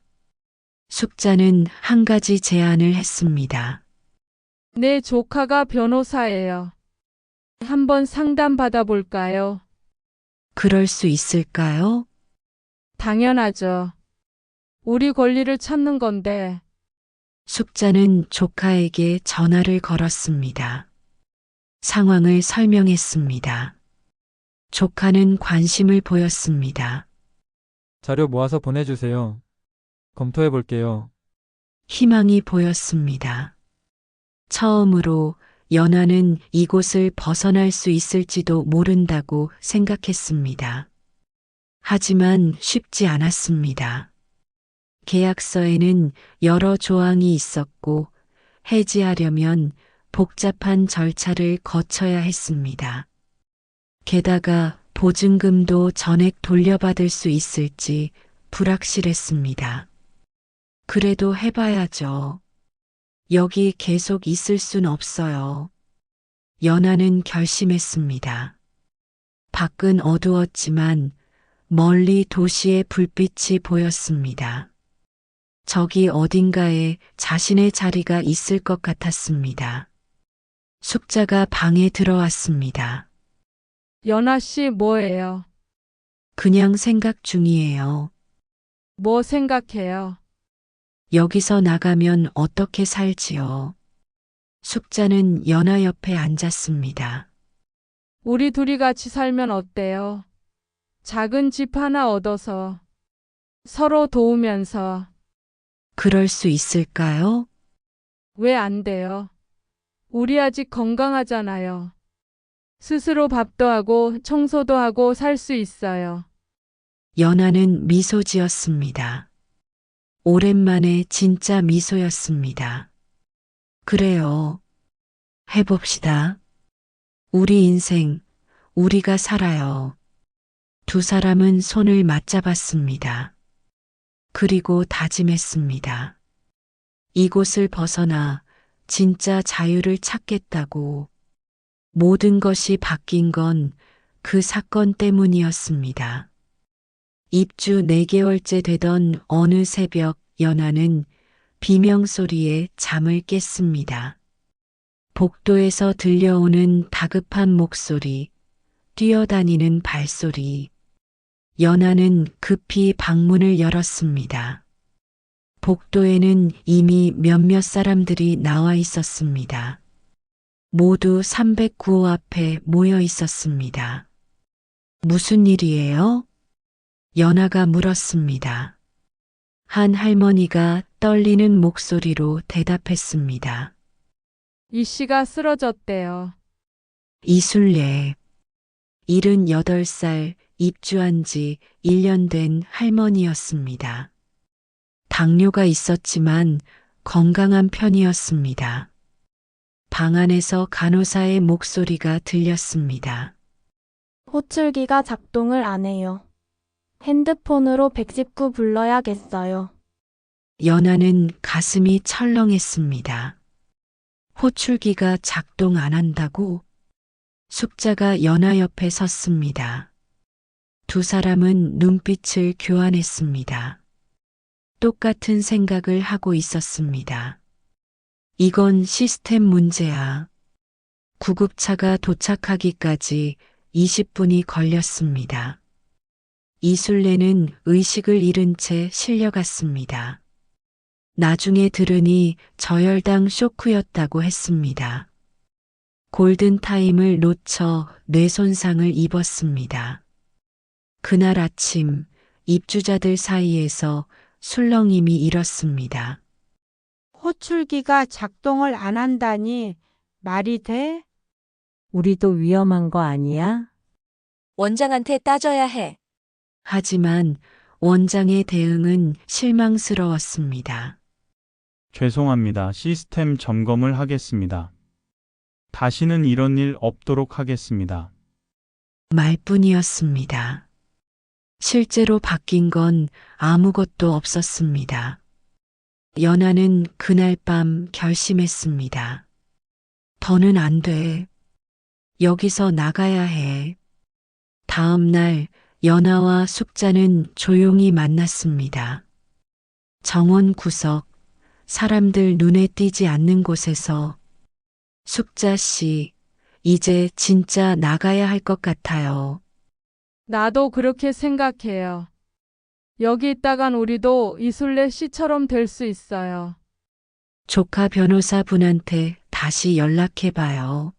숙자는 한 가지 제안을 했습니다. 내 조카가 변호사예요. 한번 상담 받아볼까요? 그럴 수 있을까요? 당연하죠. 우리 권리를 찾는 건데. 숙자는 조카에게 전화를 걸었습니다. 상황을 설명했습니다. 조카는 관심을 보였습니다. 자료 모아서 보내주세요. 검토해 볼게요. 희망이 보였습니다. 처음으로 연하는 이곳을 벗어날 수 있을지도 모른다고 생각했습니다. 하지만 쉽지 않았습니다. 계약서에는 여러 조항이 있었고 해지하려면 복잡한 절차를 거쳐야 했습니다. 게다가 보증금도 전액 돌려받을 수 있을지 불확실했습니다. 그래도 해봐야죠. 여기 계속 있을 순 없어요. 연하는 결심했습니다. 밖은 어두웠지만 멀리 도시의 불빛이 보였습니다. 저기 어딘가에 자신의 자리가 있을 것 같았습니다. 숙자가 방에 들어왔습니다. 연아 씨 뭐예요? 그냥 생각 중이에요. 뭐 생각해요? 여기서 나가면 어떻게 살지요? 숙자는 연하 옆에 앉았습니다. 우리 둘이 같이 살면 어때요? 작은 집 하나 얻어서 서로 도우면서. 그럴 수 있을까요? 왜 안 돼요? 우리 아직 건강하잖아요. 스스로 밥도 하고 청소도 하고 살 수 있어요. 연하는 미소 지었습니다. 오랜만에 진짜 미소였습니다. 그래요. 해봅시다. 우리 인생, 우리가 살아요. 두 사람은 손을 맞잡았습니다. 그리고 다짐했습니다. 이곳을 벗어나 진짜 자유를 찾겠다고. 모든 것이 바뀐 건 그 사건 때문이었습니다. 입주 4개월째 되던 어느 새벽 연하는 비명소리에 잠을 깼습니다. 복도에서 들려오는 다급한 목소리, 뛰어다니는 발소리. 연하는 급히 방문을 열었습니다. 복도에는 이미 몇몇 사람들이 나와 있었습니다. 모두 309호 앞에 모여 있었습니다. 무슨 일이에요? 연하가 물었습니다. 한 할머니가 떨리는 목소리로 대답했습니다. 이 씨가 쓰러졌대요. 이술래. 78살 입주한 지 1년 된 할머니였습니다. 당뇨가 있었지만 건강한 편이었습니다. 방 안에서 간호사의 목소리가 들렸습니다. 호출기가 작동을 안 해요. 핸드폰으로 119 불러야겠어요. 연하는 가슴이 철렁했습니다. 호출기가 작동 안 한다고? 숙자가 연하 옆에 섰습니다. 두 사람은 눈빛을 교환했습니다. 똑같은 생각을 하고 있었습니다. 이건 시스템 문제야. 구급차가 도착하기까지 20분이 걸렸습니다. 이술래는 의식을 잃은 채 실려갔습니다. 나중에 들으니 저혈당 쇼크였다고 했습니다. 골든타임을 놓쳐 뇌손상을 입었습니다. 그날 아침 입주자들 사이에서 술렁임이 일었습니다. 호출기가 작동을 안 한다니 말이 돼? 우리도 위험한 거 아니야? 원장한테 따져야 해. 하지만 원장의 대응은 실망스러웠습니다. 죄송합니다. 시스템 점검을 하겠습니다. 다시는 이런 일 없도록 하겠습니다. 말뿐이었습니다. 실제로 바뀐 건 아무것도 없었습니다. 연하는 그날 밤 결심했습니다. 더는 안 돼. 여기서 나가야 해. 다음 날 연하와 숙자는 조용히 만났습니다. 정원 구석, 사람들 눈에 띄지 않는 곳에서 숙자 씨, 이제 진짜 나가야 할 것 같아요. 나도 그렇게 생각해요. 여기 있다간 우리도 이술래 씨처럼 될 수 있어요. 조카 변호사분한테 다시 연락해봐요.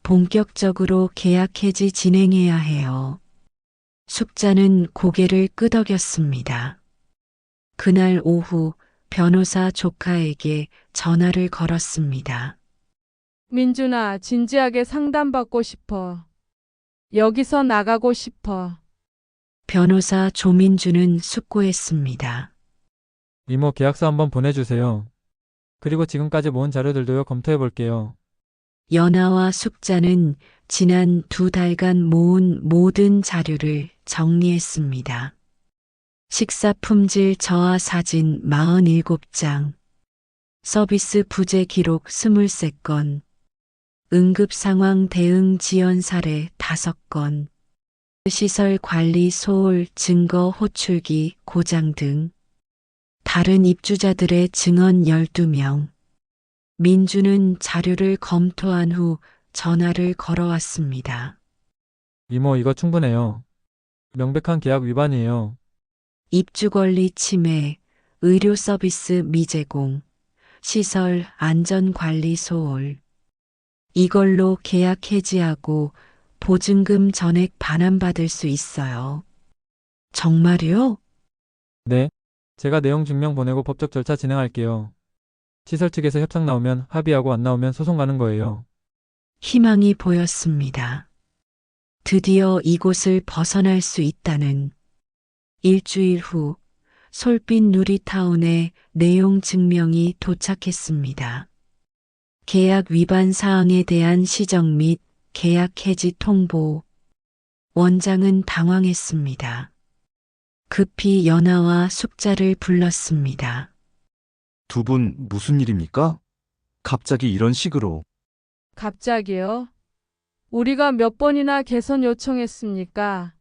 본격적으로 계약 해지 진행해야 해요. 숙자는 고개를 끄덕였습니다. 그날 오후 변호사 조카에게 전화를 걸었습니다. 민준아, 진지하게 상담받고 싶어. 여기서 나가고 싶어. 변호사 조민주는 숙고했습니다. 이모 계약서 한번 보내주세요. 그리고 지금까지 모은 자료들도요 검토해 볼게요. 연하와 숙자는 지난 2달간 모은 모든 자료를 정리했습니다. 식사 품질 저하 사진 47장, 서비스 부재 기록 23건, 응급 상황 대응 지연 사례 5건, 시설 관리 소홀 증거 호출기 고장 등 다른 입주자들의 증언 12명. 민주는 자료를 검토한 후 전화를 걸어왔습니다. 이모 이거 충분해요. 명백한 계약 위반이에요. 입주 권리 침해, 의료 서비스 미제공, 시설 안전 관리 소홀. 이걸로 계약 해지하고 보증금 전액 반환받을 수 있어요. 정말요? 네. 제가 내용 증명 보내고 법적 절차 진행할게요. 시설 측에서 협상 나오면 합의하고 안 나오면 소송 가는 거예요. 희망이 보였습니다. 드디어 이곳을 벗어날 수 있다는. 일주일 후 솔빛 누리타운에 내용 증명이 도착했습니다. 계약 위반 사항에 대한 시정 및 계약 해지 통보. 원장은 당황했습니다. 급히 연하와 숙자를 불렀습니다. 두 분 무슨 일입니까? 갑자기 이런 식으로. 갑자기요? 우리가 몇 번이나 개선 요청했습니까?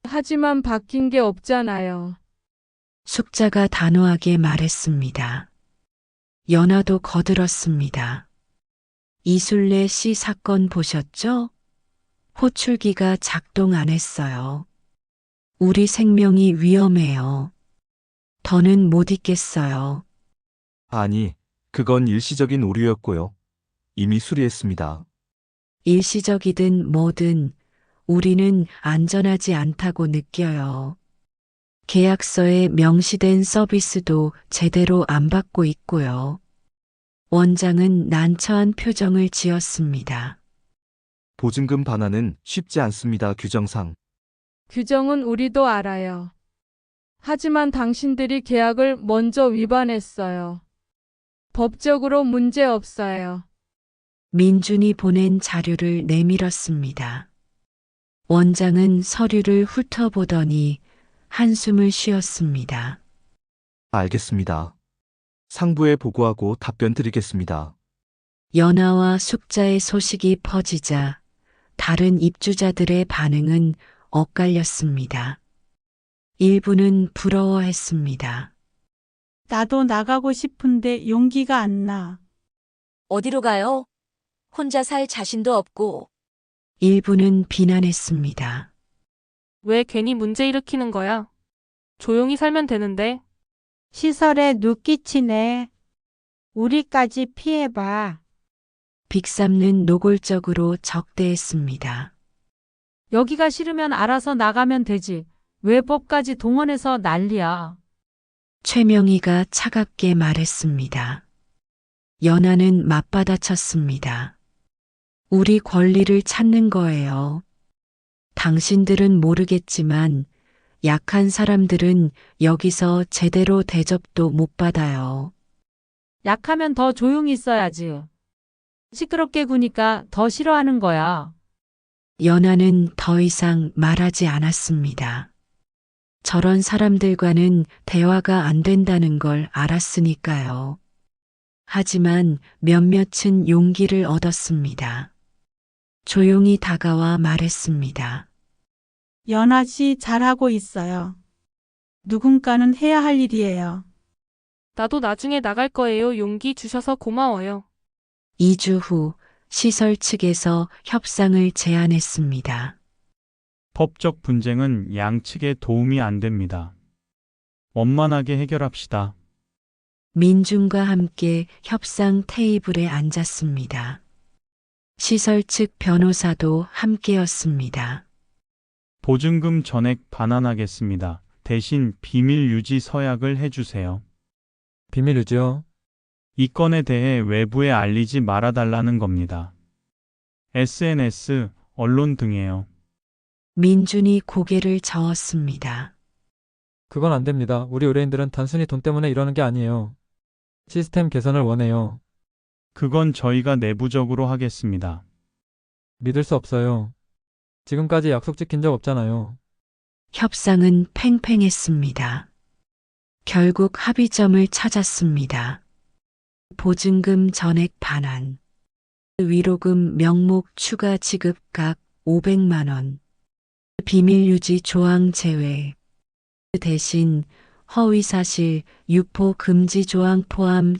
하지만 바뀐 게 없잖아요. 숙자가 단호하게 말했습니다. 연하도 거들었습니다. 이술래 씨 사건 보셨죠? 호출기가 작동 안 했어요. 우리 생명이 위험해요. 더는 못 있겠어요. 아니, 그건 일시적인 오류였고요. 이미 수리했습니다. 일시적이든 뭐든 우리는 안전하지 않다고 느껴요. 계약서에 명시된 서비스도 제대로 안 받고 있고요. 원장은 난처한 표정을 지었습니다. 보증금 반환은 쉽지 않습니다, 규정상. 규정은 우리도 알아요. 하지만 당신들이 계약을 먼저 위반했어요. 법적으로 문제 없어요. 민준이 보낸 자료를 내밀었습니다. 원장은 서류를 훑어보더니 한숨을 쉬었습니다. 알겠습니다. 상부에 보고하고 답변 드리겠습니다. 연하와 숙자의 소식이 퍼지자 다른 입주자들의 반응은 엇갈렸습니다. 일부는 부러워했습니다. 나도 나가고 싶은데 용기가 안 나. 어디로 가요? 혼자 살 자신도 없고. 일부는 비난했습니다. 왜 괜히 문제 일으키는 거야? 조용히 살면 되는데. 시설에 누 끼치네. 우리까지 피해봐. 빅삼는 노골적으로 적대했습니다. 여기가 싫으면 알아서 나가면 되지. 왜 법까지 동원해서 난리야. 최명희가 차갑게 말했습니다. 연하는 맞받아쳤습니다. 우리 권리를 찾는 거예요. 당신들은 모르겠지만 약한 사람들은 여기서 제대로 대접도 못 받아요. 약하면 더 조용히 있어야지. 시끄럽게 구니까 더 싫어하는 거야. 연하는 더 이상 말하지 않았습니다. 저런 사람들과는 대화가 안 된다는 걸 알았으니까요. 하지만 몇몇은 용기를 얻었습니다. 조용히 다가와 말했습니다. 연하 씨 잘하고 있어요. 누군가는 해야 할 일이에요. 나도 나중에 나갈 거예요. 용기 주셔서 고마워요. 2주 후 시설 측에서 협상을 제안했습니다. 법적 분쟁은 양측에 도움이 안 됩니다. 원만하게 해결합시다. 민준과 함께 협상 테이블에 앉았습니다. 시설 측 변호사도 함께였습니다. 보증금 전액 반환하겠습니다. 대신 비밀 유지 서약을 해주세요. 비밀 유지요? 이 건에 대해 외부에 알리지 말아달라는 겁니다. SNS, 언론 등에요. 민준이 고개를 저었습니다. 그건 안 됩니다. 우리 의뢰인들은 단순히 돈 때문에 이러는 게 아니에요. 시스템 개선을 원해요. 그건 저희가 내부적으로 하겠습니다. 믿을 수 없어요. 지금까지 약속 지킨 적 없잖아요. 협상은 팽팽했습니다. 결국 합의점을 찾았습니다. 보증금 전액 반환, 위로금 명목 추가 지급 각 500만 원, 비밀 유지 조항 제외, 대신 허위사실 유포 금지 조항 포함.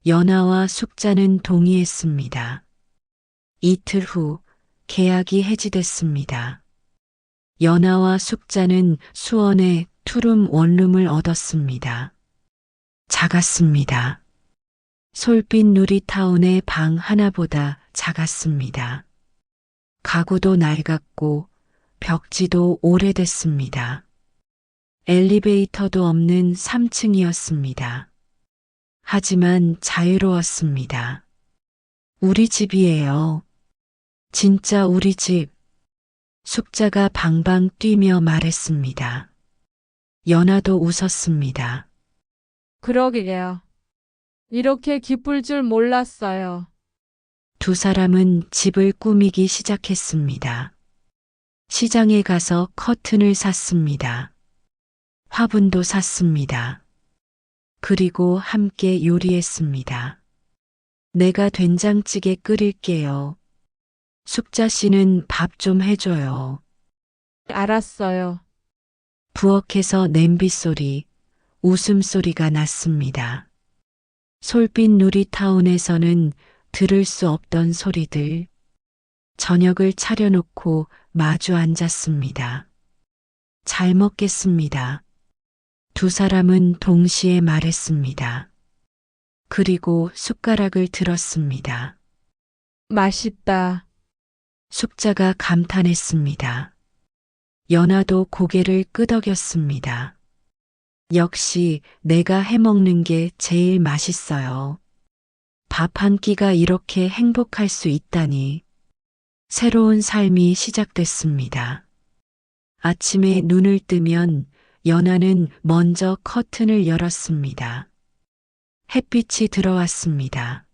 연하와 숙자는 동의했습니다. 이틀 후 계약이 해지됐습니다. 연하와 숙자는 수원에 투룸 원룸을 얻었습니다. 작았습니다. 솔빛 누리타운의 방 하나보다 작았습니다. 가구도 낡았고 벽지도 오래됐습니다. 엘리베이터도 없는 3층이었습니다. 하지만 자유로웠습니다. 우리 집이에요. 진짜 우리 집. 숙자가 방방 뛰며 말했습니다. 연하도 웃었습니다. 그러게요. 이렇게 기쁠 줄 몰랐어요. 두 사람은 집을 꾸미기 시작했습니다. 시장에 가서 커튼을 샀습니다. 화분도 샀습니다. 그리고 함께 요리했습니다. 내가 된장찌개 끓일게요. 숙자 씨는 밥 좀 해줘요. 알았어요. 부엌에서 냄비 소리, 웃음소리가 났습니다. 솔빛 누리타운에서는 들을 수 없던 소리들. 저녁을 차려놓고 마주 앉았습니다. 잘 먹겠습니다. 두 사람은 동시에 말했습니다. 그리고 숟가락을 들었습니다. 맛있다. 숙자가 감탄했습니다. 연하도 고개를 끄덕였습니다. 역시 내가 해먹는 게 제일 맛있어요. 밥 한 끼가 이렇게 행복할 수 있다니. 새로운 삶이 시작됐습니다. 아침에 눈을 뜨면 연하는 먼저 커튼을 열었습니다. 햇빛이 들어왔습니다.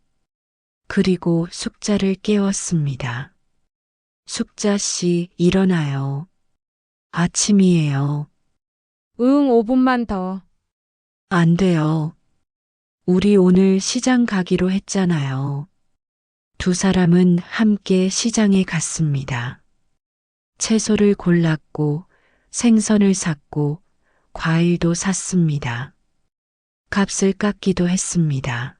그리고 숙자를 깨웠습니다. 숙자 씨, 일어나요. 아침이에요. 응, 5분만 더. 안 돼요. 우리 오늘 시장 가기로 했잖아요. 두 사람은 함께 시장에 갔습니다. 채소를 골랐고 생선을 샀고 과일도 샀습니다. 값을 깎기도 했습니다.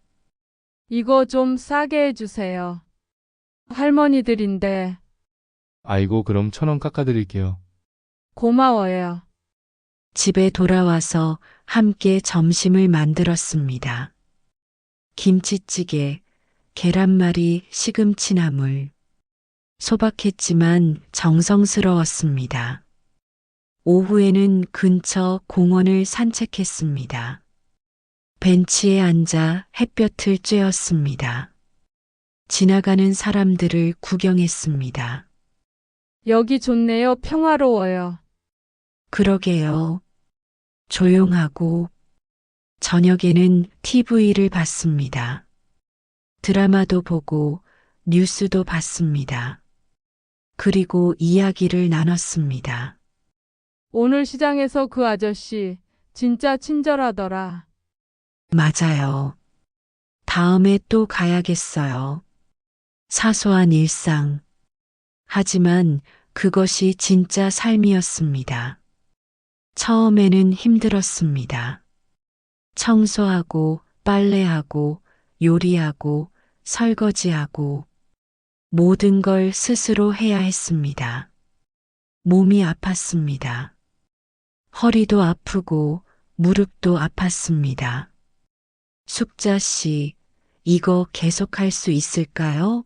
이거 좀 싸게 해주세요. 할머니들인데. 아이고, 그럼 1,000원 깎아드릴게요. 고마워요. 집에 돌아와서 함께 점심을 만들었습니다. 김치찌개, 계란말이, 시금치나물. 소박했지만 정성스러웠습니다. 오후에는 근처 공원을 산책했습니다. 벤치에 앉아 햇볕을 쬐었습니다. 지나가는 사람들을 구경했습니다. 여기 좋네요. 평화로워요. 그러게요. 조용하고. 저녁에는 TV를 봤습니다. 드라마도 보고 뉴스도 봤습니다. 그리고 이야기를 나눴습니다. 오늘 시장에서 그 아저씨 진짜 친절하더라. 맞아요. 다음에 또 가야겠어요. 사소한 일상. 하지만 그것이 진짜 삶이었습니다. 처음에는 힘들었습니다. 청소하고 빨래하고 요리하고 설거지하고 모든 걸 스스로 해야 했습니다. 몸이 아팠습니다. 허리도 아프고 무릎도 아팠습니다. 숙자 씨, 이거 계속할 수 있을까요?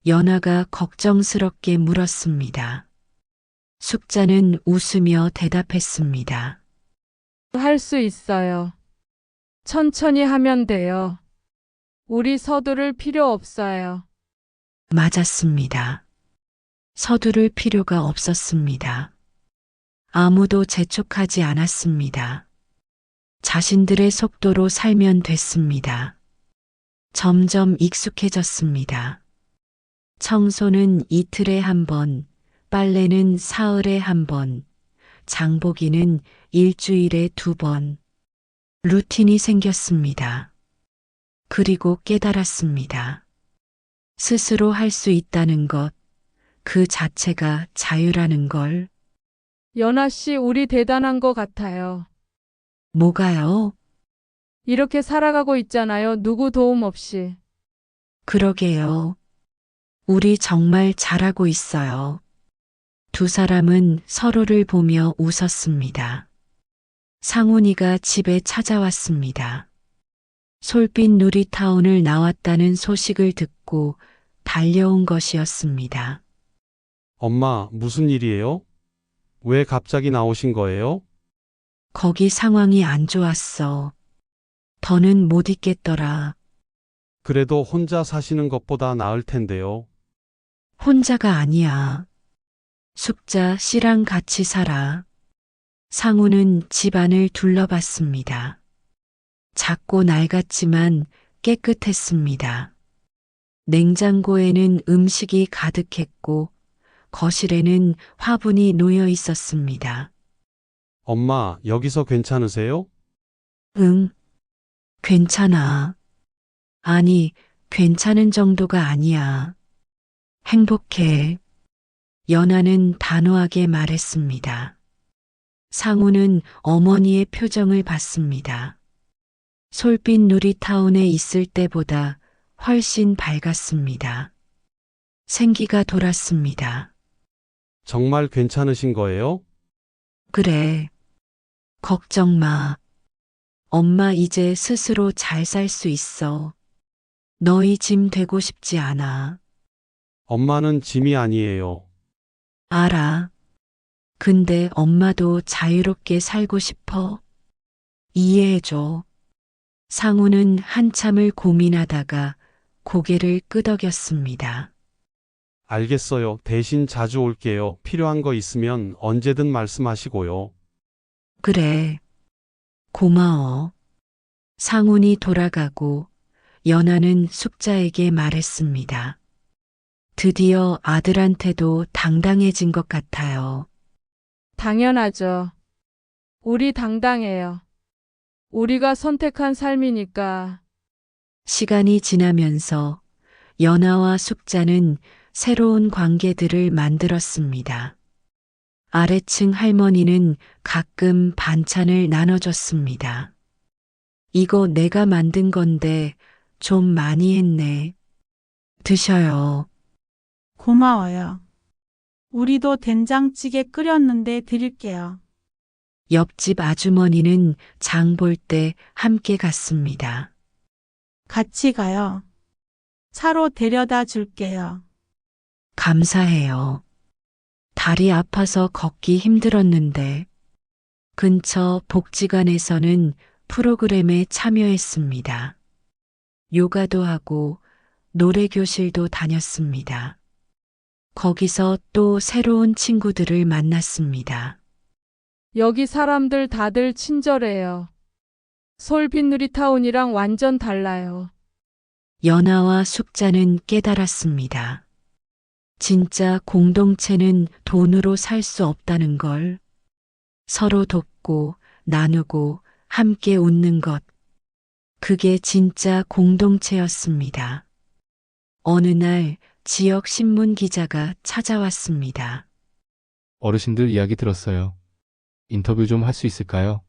연하가 걱정스럽게 물었습니다. 숙자는 웃으며 대답했습니다. 할 수 있어요. 천천히 하면 돼요. 우리 서두를 필요 없어요. 맞았습니다. 서두를 필요가 없었습니다. 아무도 재촉하지 않았습니다. 자신들의 속도로 살면 됐습니다. 점점 익숙해졌습니다. 청소는 이틀에 한 번, 빨래는 사흘에 한 번, 장보기는 일주일에 2번. 루틴이 생겼습니다. 그리고 깨달았습니다. 스스로 할 수 있다는 것, 그 자체가 자유라는 걸. 연아 씨, 우리 대단한 것 같아요. 뭐가요? 이렇게 살아가고 있잖아요. 누구 도움 없이. 그러게요. 우리 정말 잘하고 있어요. 두 사람은 서로를 보며 웃었습니다. 상훈이가 집에 찾아왔습니다. 솔빛 누리타운을 나왔다는 소식을 듣고 달려온 것이었습니다. 엄마, 무슨 일이에요? 왜 갑자기 나오신 거예요? 거기 상황이 안 좋았어. 더는 못 있겠더라. 그래도 혼자 사시는 것보다 나을 텐데요. 혼자가 아니야. 숙자 씨랑 같이 살아. 상우는 집안을 둘러봤습니다. 작고 낡았지만 깨끗했습니다. 냉장고에는 음식이 가득했고 거실에는 화분이 놓여 있었습니다. 엄마, 여기서 괜찮으세요? 응, 괜찮아. 아니, 괜찮은 정도가 아니야. 행복해. 연하는 단호하게 말했습니다. 상우는 어머니의 표정을 봤습니다. 솔빛 누리타운에 있을 때보다 훨씬 밝았습니다. 생기가 돌았습니다. 정말 괜찮으신 거예요? 그래. 걱정 마. 엄마 이제 스스로 잘 살 수 있어. 너희 짐 되고 싶지 않아. 엄마는 짐이 아니에요. 알아. 근데 엄마도 자유롭게 살고 싶어. 이해해줘. 상우는 한참을 고민하다가 고개를 끄덕였습니다. 알겠어요. 대신 자주 올게요. 필요한 거 있으면 언제든 말씀하시고요. 그래. 고마워. 상훈이 돌아가고 연하는 숙자에게 말했습니다. 드디어 아들한테도 당당해진 것 같아요. 당연하죠. 우리 당당해요. 우리가 선택한 삶이니까. 시간이 지나면서 연하와 숙자는 새로운 관계들을 만들었습니다. 아래층 할머니는 가끔 반찬을 나눠줬습니다. 이거 내가 만든 건데 좀 많이 했네. 드셔요. 고마워요. 우리도 된장찌개 끓였는데 드릴게요. 옆집 아주머니는 장 볼 때 함께 갔습니다. 같이 가요. 차로 데려다 줄게요. 감사해요. 다리 아파서 걷기 힘들었는데 근처 복지관에서는 프로그램에 참여했습니다. 요가도 하고 노래교실도 다녔습니다. 거기서 또 새로운 친구들을 만났습니다. 여기 사람들 다들 친절해요. 솔빛 누리타운이랑 완전 달라요. 연하와 숙자는 깨달았습니다. 진짜 공동체는 돈으로 살 수 없다는 걸. 서로 돕고 나누고 함께 웃는 것. 그게 진짜 공동체였습니다. 어느 날 지역 신문 기자가 찾아왔습니다. 어르신들 이야기 들었어요. 인터뷰 좀 할 수 있을까요?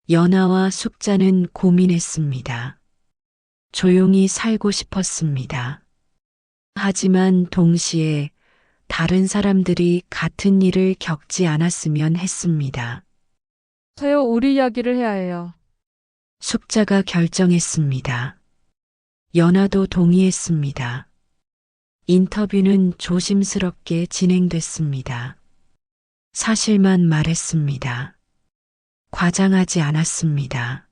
연하와 숙자는 고민했습니다. 조용히 살고 싶었습니다. 하지만 동시에 다른 사람들이 같은 일을 겪지 않았으면 했습니다. 서요, 우리 이야기를 해야 해요. 숙자가 결정했습니다. 연하도 동의했습니다. 인터뷰는 조심스럽게 진행됐습니다. 사실만 말했습니다. 과장하지 않았습니다.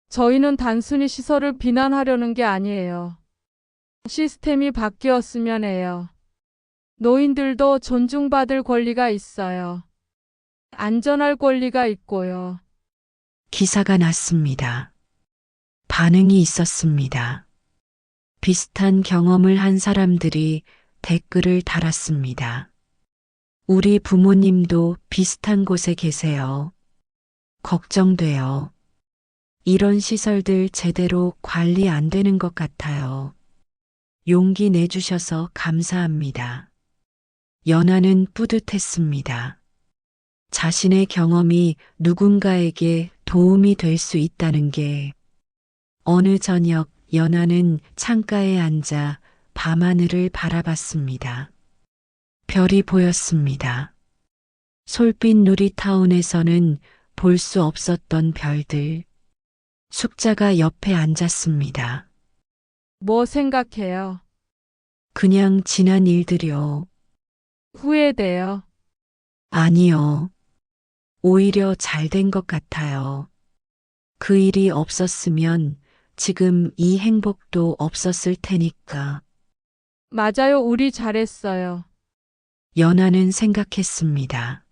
저희는 단순히 시설을 비난하려는 게 아니에요. 시스템이 바뀌었으면 해요. 노인들도 존중받을 권리가 있어요. 안전할 권리가 있고요. 기사가 났습니다. 반응이 있었습니다. 비슷한 경험을 한 사람들이 댓글을 달았습니다. 우리 부모님도 비슷한 곳에 계세요. 걱정돼요. 이런 시설들 제대로 관리 안 되는 것 같아요. 용기 내주셔서 감사합니다. 연하는 뿌듯했습니다. 자신의 경험이 누군가에게 도움이 될 수 있다는 게. 어느 저녁 연하는 창가에 앉아 밤하늘을 바라봤습니다. 별이 보였습니다. 솔빛 누리타운에서는 볼 수 없었던 별들. 숙자가 옆에 앉았습니다. 뭐 생각해요? 그냥 지난 일들이요. 후회돼요. 아니요. 오히려 잘 된 것 같아요. 그 일이 없었으면 지금 이 행복도 없었을 테니까. 맞아요, 우리 잘했어요. 연하는 생각했습니다.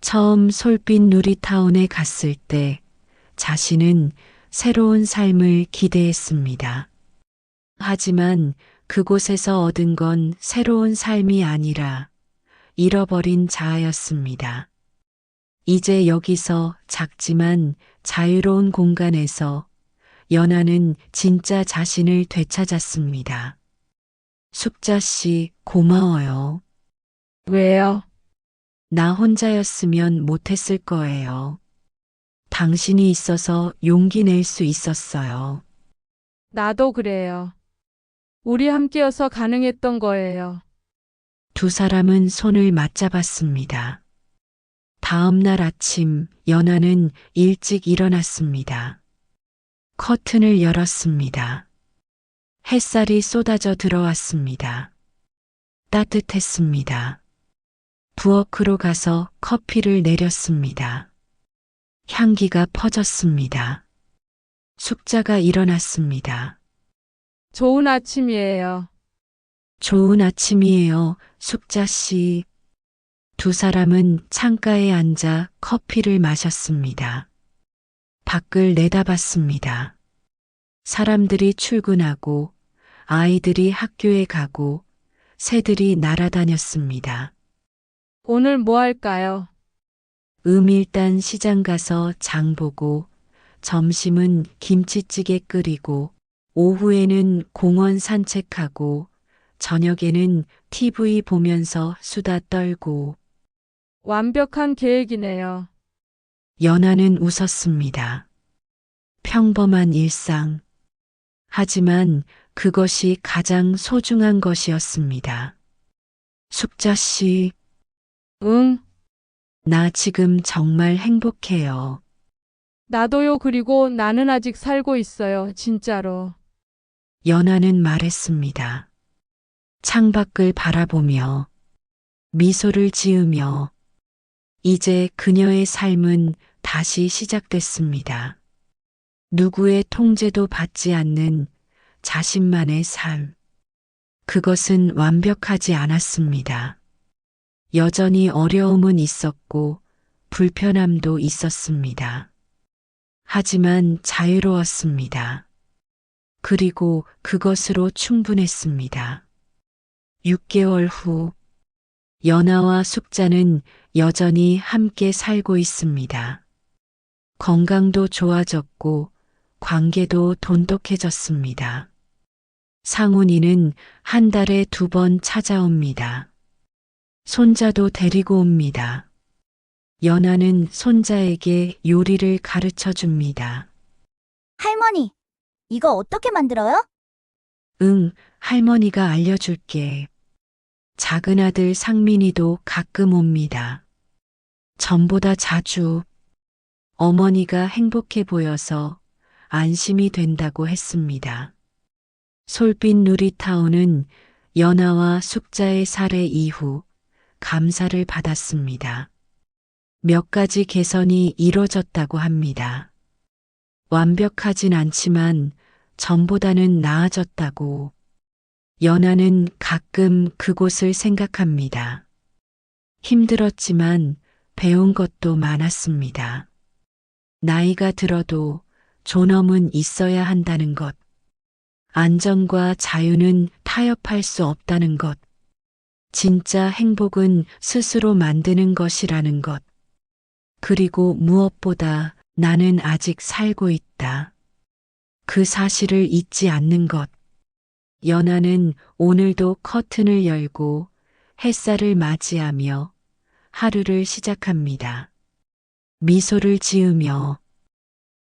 처음 솔빛 누리타운에 갔을 때 자신은 새로운 삶을 기대했습니다. 하지만 그곳에서 얻은 건 새로운 삶이 아니라 잃어버린 자아였습니다. 이제 여기서 작지만 자유로운 공간에서 연하는 진짜 자신을 되찾았습니다. 숙자 씨, 고마워요. 왜요? 나 혼자였으면 못했을 거예요. 당신이 있어서 용기 낼 수 있었어요. 나도 그래요. 우리 함께여서 가능했던 거예요. 두 사람은 손을 맞잡았습니다. 다음 날 아침 연하는 일찍 일어났습니다. 커튼을 열었습니다. 햇살이 쏟아져 들어왔습니다. 따뜻했습니다. 부엌으로 가서 커피를 내렸습니다. 향기가 퍼졌습니다. 숙자가 일어났습니다. 좋은 아침이에요. 좋은 아침이에요, 숙자 씨. 두 사람은 창가에 앉아 커피를 마셨습니다. 밖을 내다봤습니다. 사람들이 출근하고 아이들이 학교에 가고 새들이 날아다녔습니다. 오늘 뭐 할까요? 일단 시장 가서 장 보고 점심은 김치찌개 끓이고 오후에는 공원 산책하고 저녁에는 TV 보면서 수다 떨고. 완벽한 계획이네요. 연하는 웃었습니다. 평범한 일상. 하지만 그것이 가장 소중한 것이었습니다. 숙자 씨. 응. 나 지금 정말 행복해요. 나도요. 그리고 나는 아직 살고 있어요. 진짜로. 연하는 말했습니다. 창밖을 바라보며 미소를 지으며. 이제 그녀의 삶은 다시 시작됐습니다. 누구의 통제도 받지 않는 자신만의 삶. 그것은 완벽하지 않았습니다. 여전히 어려움은 있었고 불편함도 있었습니다. 하지만 자유로웠습니다. 그리고 그것으로 충분했습니다. 6개월 후, 연하와 숙자는 여전히 함께 살고 있습니다. 건강도 좋아졌고 관계도 돈독해졌습니다. 상훈이는 한 달에 2번 찾아옵니다. 손자도 데리고 옵니다. 연하는 손자에게 요리를 가르쳐 줍니다. 할머니, 이거 어떻게 만들어요? 응, 할머니가 알려줄게. 작은 아들 상민이도 가끔 옵니다. 전보다 자주. 어머니가 행복해 보여서 안심이 된다고 했습니다. 솔빛 누리타운은 연하와 숙자의 살해 이후 감사를 받았습니다. 몇 가지 개선이 이뤄졌다고 합니다. 완벽하진 않지만 전보다는 나아졌다고 연하는 가끔 그곳을 생각합니다. 힘들었지만 배운 것도 많았습니다. 나이가 들어도 존엄은 있어야 한다는 것. 안정과 자유는 타협할 수 없다는 것. 진짜 행복은 스스로 만드는 것이라는 것. 그리고 무엇보다 나는 아직 살고 있다. 그 사실을 잊지 않는 것. 연하는 오늘도 커튼을 열고 햇살을 맞이하며 하루를 시작합니다. 미소를 지으며